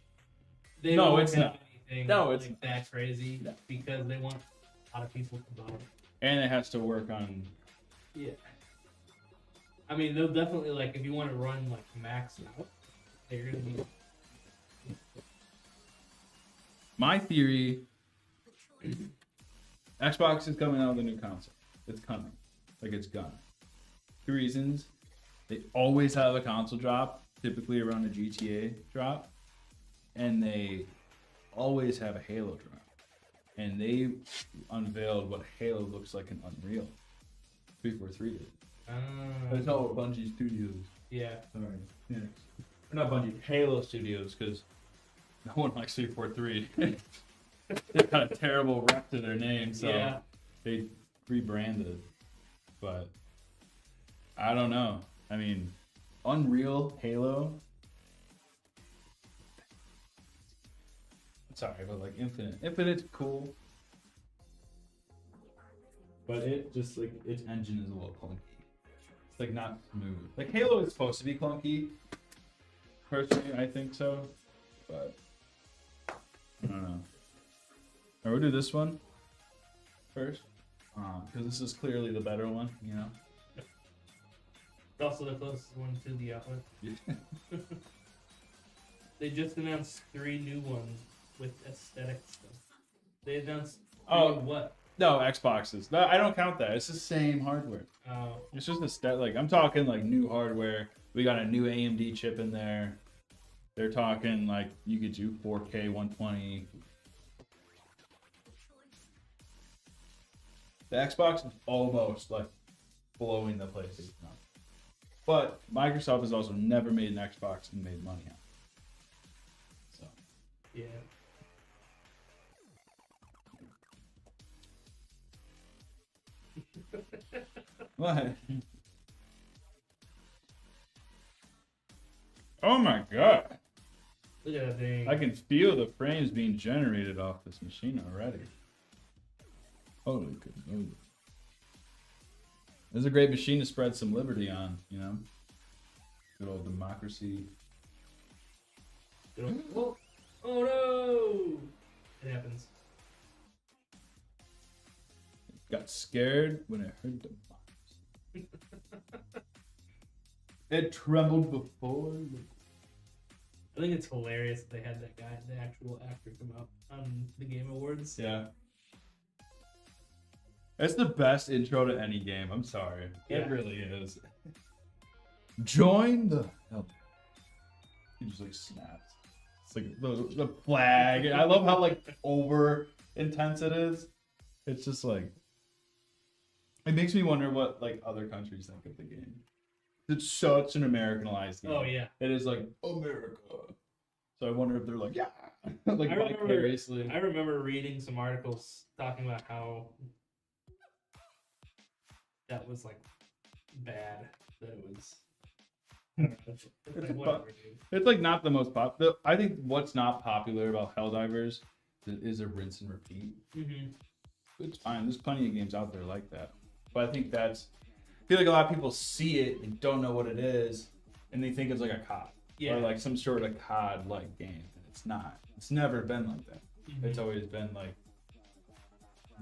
No, won't it's have not. anything No, it's like that crazy No. because they want a lot of people to buy it. And it has to work on. Yeah. I mean, they'll definitely like if you want to run like max out, you're gonna need. My theory, Xbox is coming out with a new console. It's coming. Like, it's gonna. 2 reasons. They always have a console drop, typically around a GTA drop. And they always have a Halo drop. And they unveiled what Halo looks like in Unreal. 343 did. That's all Bungie Studios. Yeah. Sorry. Yeah. Or not Bungie, Halo Studios, because no one likes 343. They've got a terrible rep to their name, so Yeah. they rebranded. But I don't know. I mean, Unreal, Halo. Sorry, but like Infinite. Infinite's cool. But it just like its engine is a little clunky. It's like not smooth. Like Halo is supposed to be clunky. Personally, I think so. But I don't know. Or we'll do this one first. Because this is clearly the better one, you know? It's also the closest one to the outlet. They just announced 3 new ones with aesthetic stuff. They announced what? No, Xboxes. No, I don't count that. It's the same hardware. Oh. It's just aesthetic. Like, I'm talking like new hardware. We got a new AMD chip in there. They're talking like you could do 4K 120. The Xbox is almost like blowing the PlayStation up. But Microsoft has also never made an Xbox and made money on it. So Yeah. what? Oh my god. Look at that thing. I can feel the frames being generated off this machine already. Holy good. It's a great machine to spread some liberty on, you know? Good old democracy. Oh, oh no! It happens. Got scared when it heard democracy. It trembled before. I think it's hilarious that they had that guy, the actual actor, come out on the Game Awards. Yeah. It's the best intro to any game. I'm sorry. Yeah. It really is. Join the hell. He just like snaps. It's like the flag. I love how like over intense it is. It's just like it makes me wonder what like other countries think of the game. It's such an Americanized game. Oh yeah. It is like America. So I wonder if they're like, yeah, like I remember- vicariously. I remember reading some articles talking about how that was like bad. That it was. It's like, whatever, dude. It's like not the most popular. I think what's not popular about Helldivers is a rinse and repeat. Mm-hmm. It's fine. There's plenty of games out there like that. But I think that's. I feel like a lot of people see it and don't know what it is, and they think it's like a COD Yeah. or like some sort of COD-like game. And it's not. It's never been like that. Mhm. It's always been like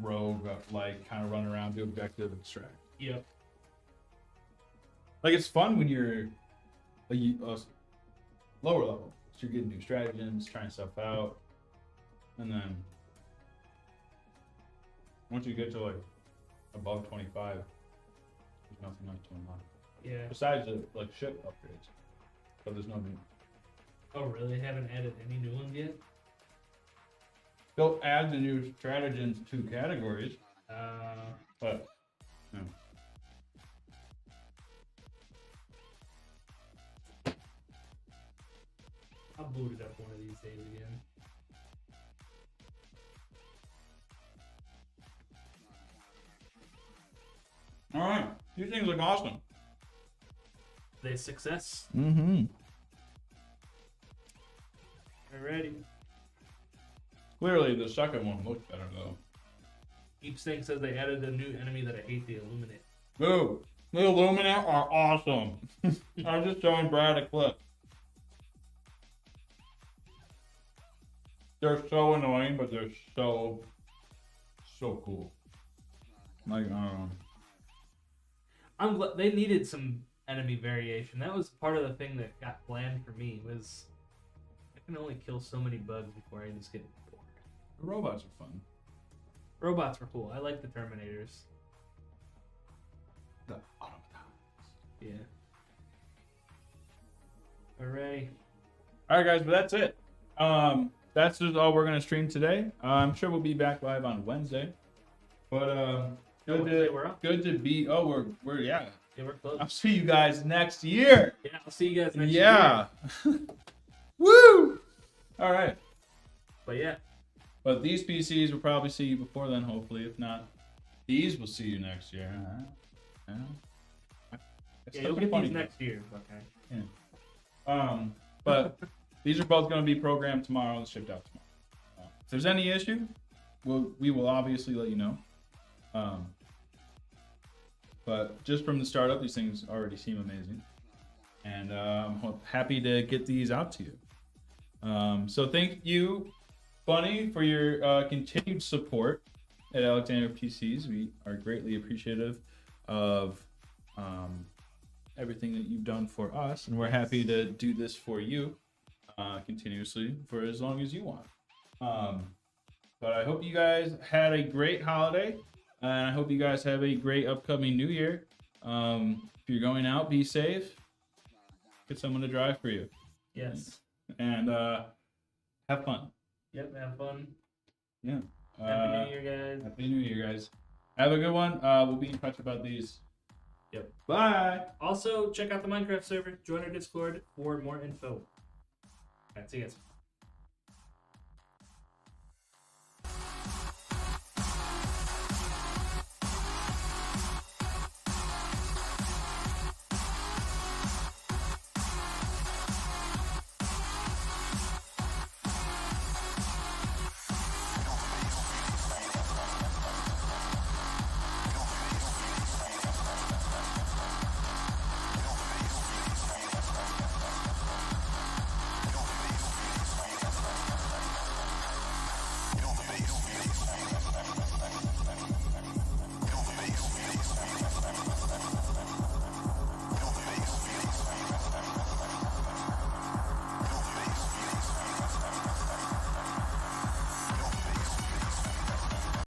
rogue, like kind of run around, do objective, extract. Yep. Like it's fun when you're a lower level. So you're getting new stratagems, trying stuff out, and then once you get to like above 25, there's nothing else to unlock Yeah. besides the like ship upgrades. But there's no new. Oh really? They haven't added any new ones yet? They'll add the new stratagems to categories, but no. I'll boot it up one of these days again. All right, these things look awesome. They success. Mm-hmm. Alrighty. Clearly, the second one looks better though. Eepsnake says they added a new enemy that I hate, the Illuminate. Ooh, the Illuminate are awesome. I was just showing Brad a clip. They're so annoying, but they're so cool. Like, I don't know. I'm glad they needed some enemy variation. That was part of the thing that got bland for me was I can only kill so many bugs before I just get bored. The robots are fun. Robots were cool. I like the Terminators. The automatons. Yeah. Alrighty. All right, guys, but that's it. That's just all we're gonna stream today. I'm sure we'll be back live on Wednesday. But Wednesday we're up. good to be. Oh, we're yeah. Yeah, we're close. I'll see you guys next year. Yeah, I'll see you guys next year. Yeah. Woo! All right. But yeah. But these PCs will probably see you before then, hopefully. If not, these will see you next year. Yeah. It's Yeah, you'll looking get funny, these though. next year. Okay. But these are both going to be programmed tomorrow and shipped out tomorrow. If there's any issue, we will obviously let you know. But just from the startup, these things already seem amazing. And I'm happy to get these out to you. So thank you, Bunny, for your continued support at Alexander PCs. We are greatly appreciative of everything that you've done for us, and we're happy to do this for you continuously for as long as you want. But I hope you guys had a great holiday, and I hope you guys have a great upcoming New Year. If you're going out, be safe. Get someone to drive for you, Yes. and have fun. Yep, have fun. Yeah. Happy New Year, guys. Happy New Year, guys. Have a good one. We'll be in touch about these. Yep. Bye. Also, check out the Minecraft server. Join our Discord for more info. Alright, see you guys.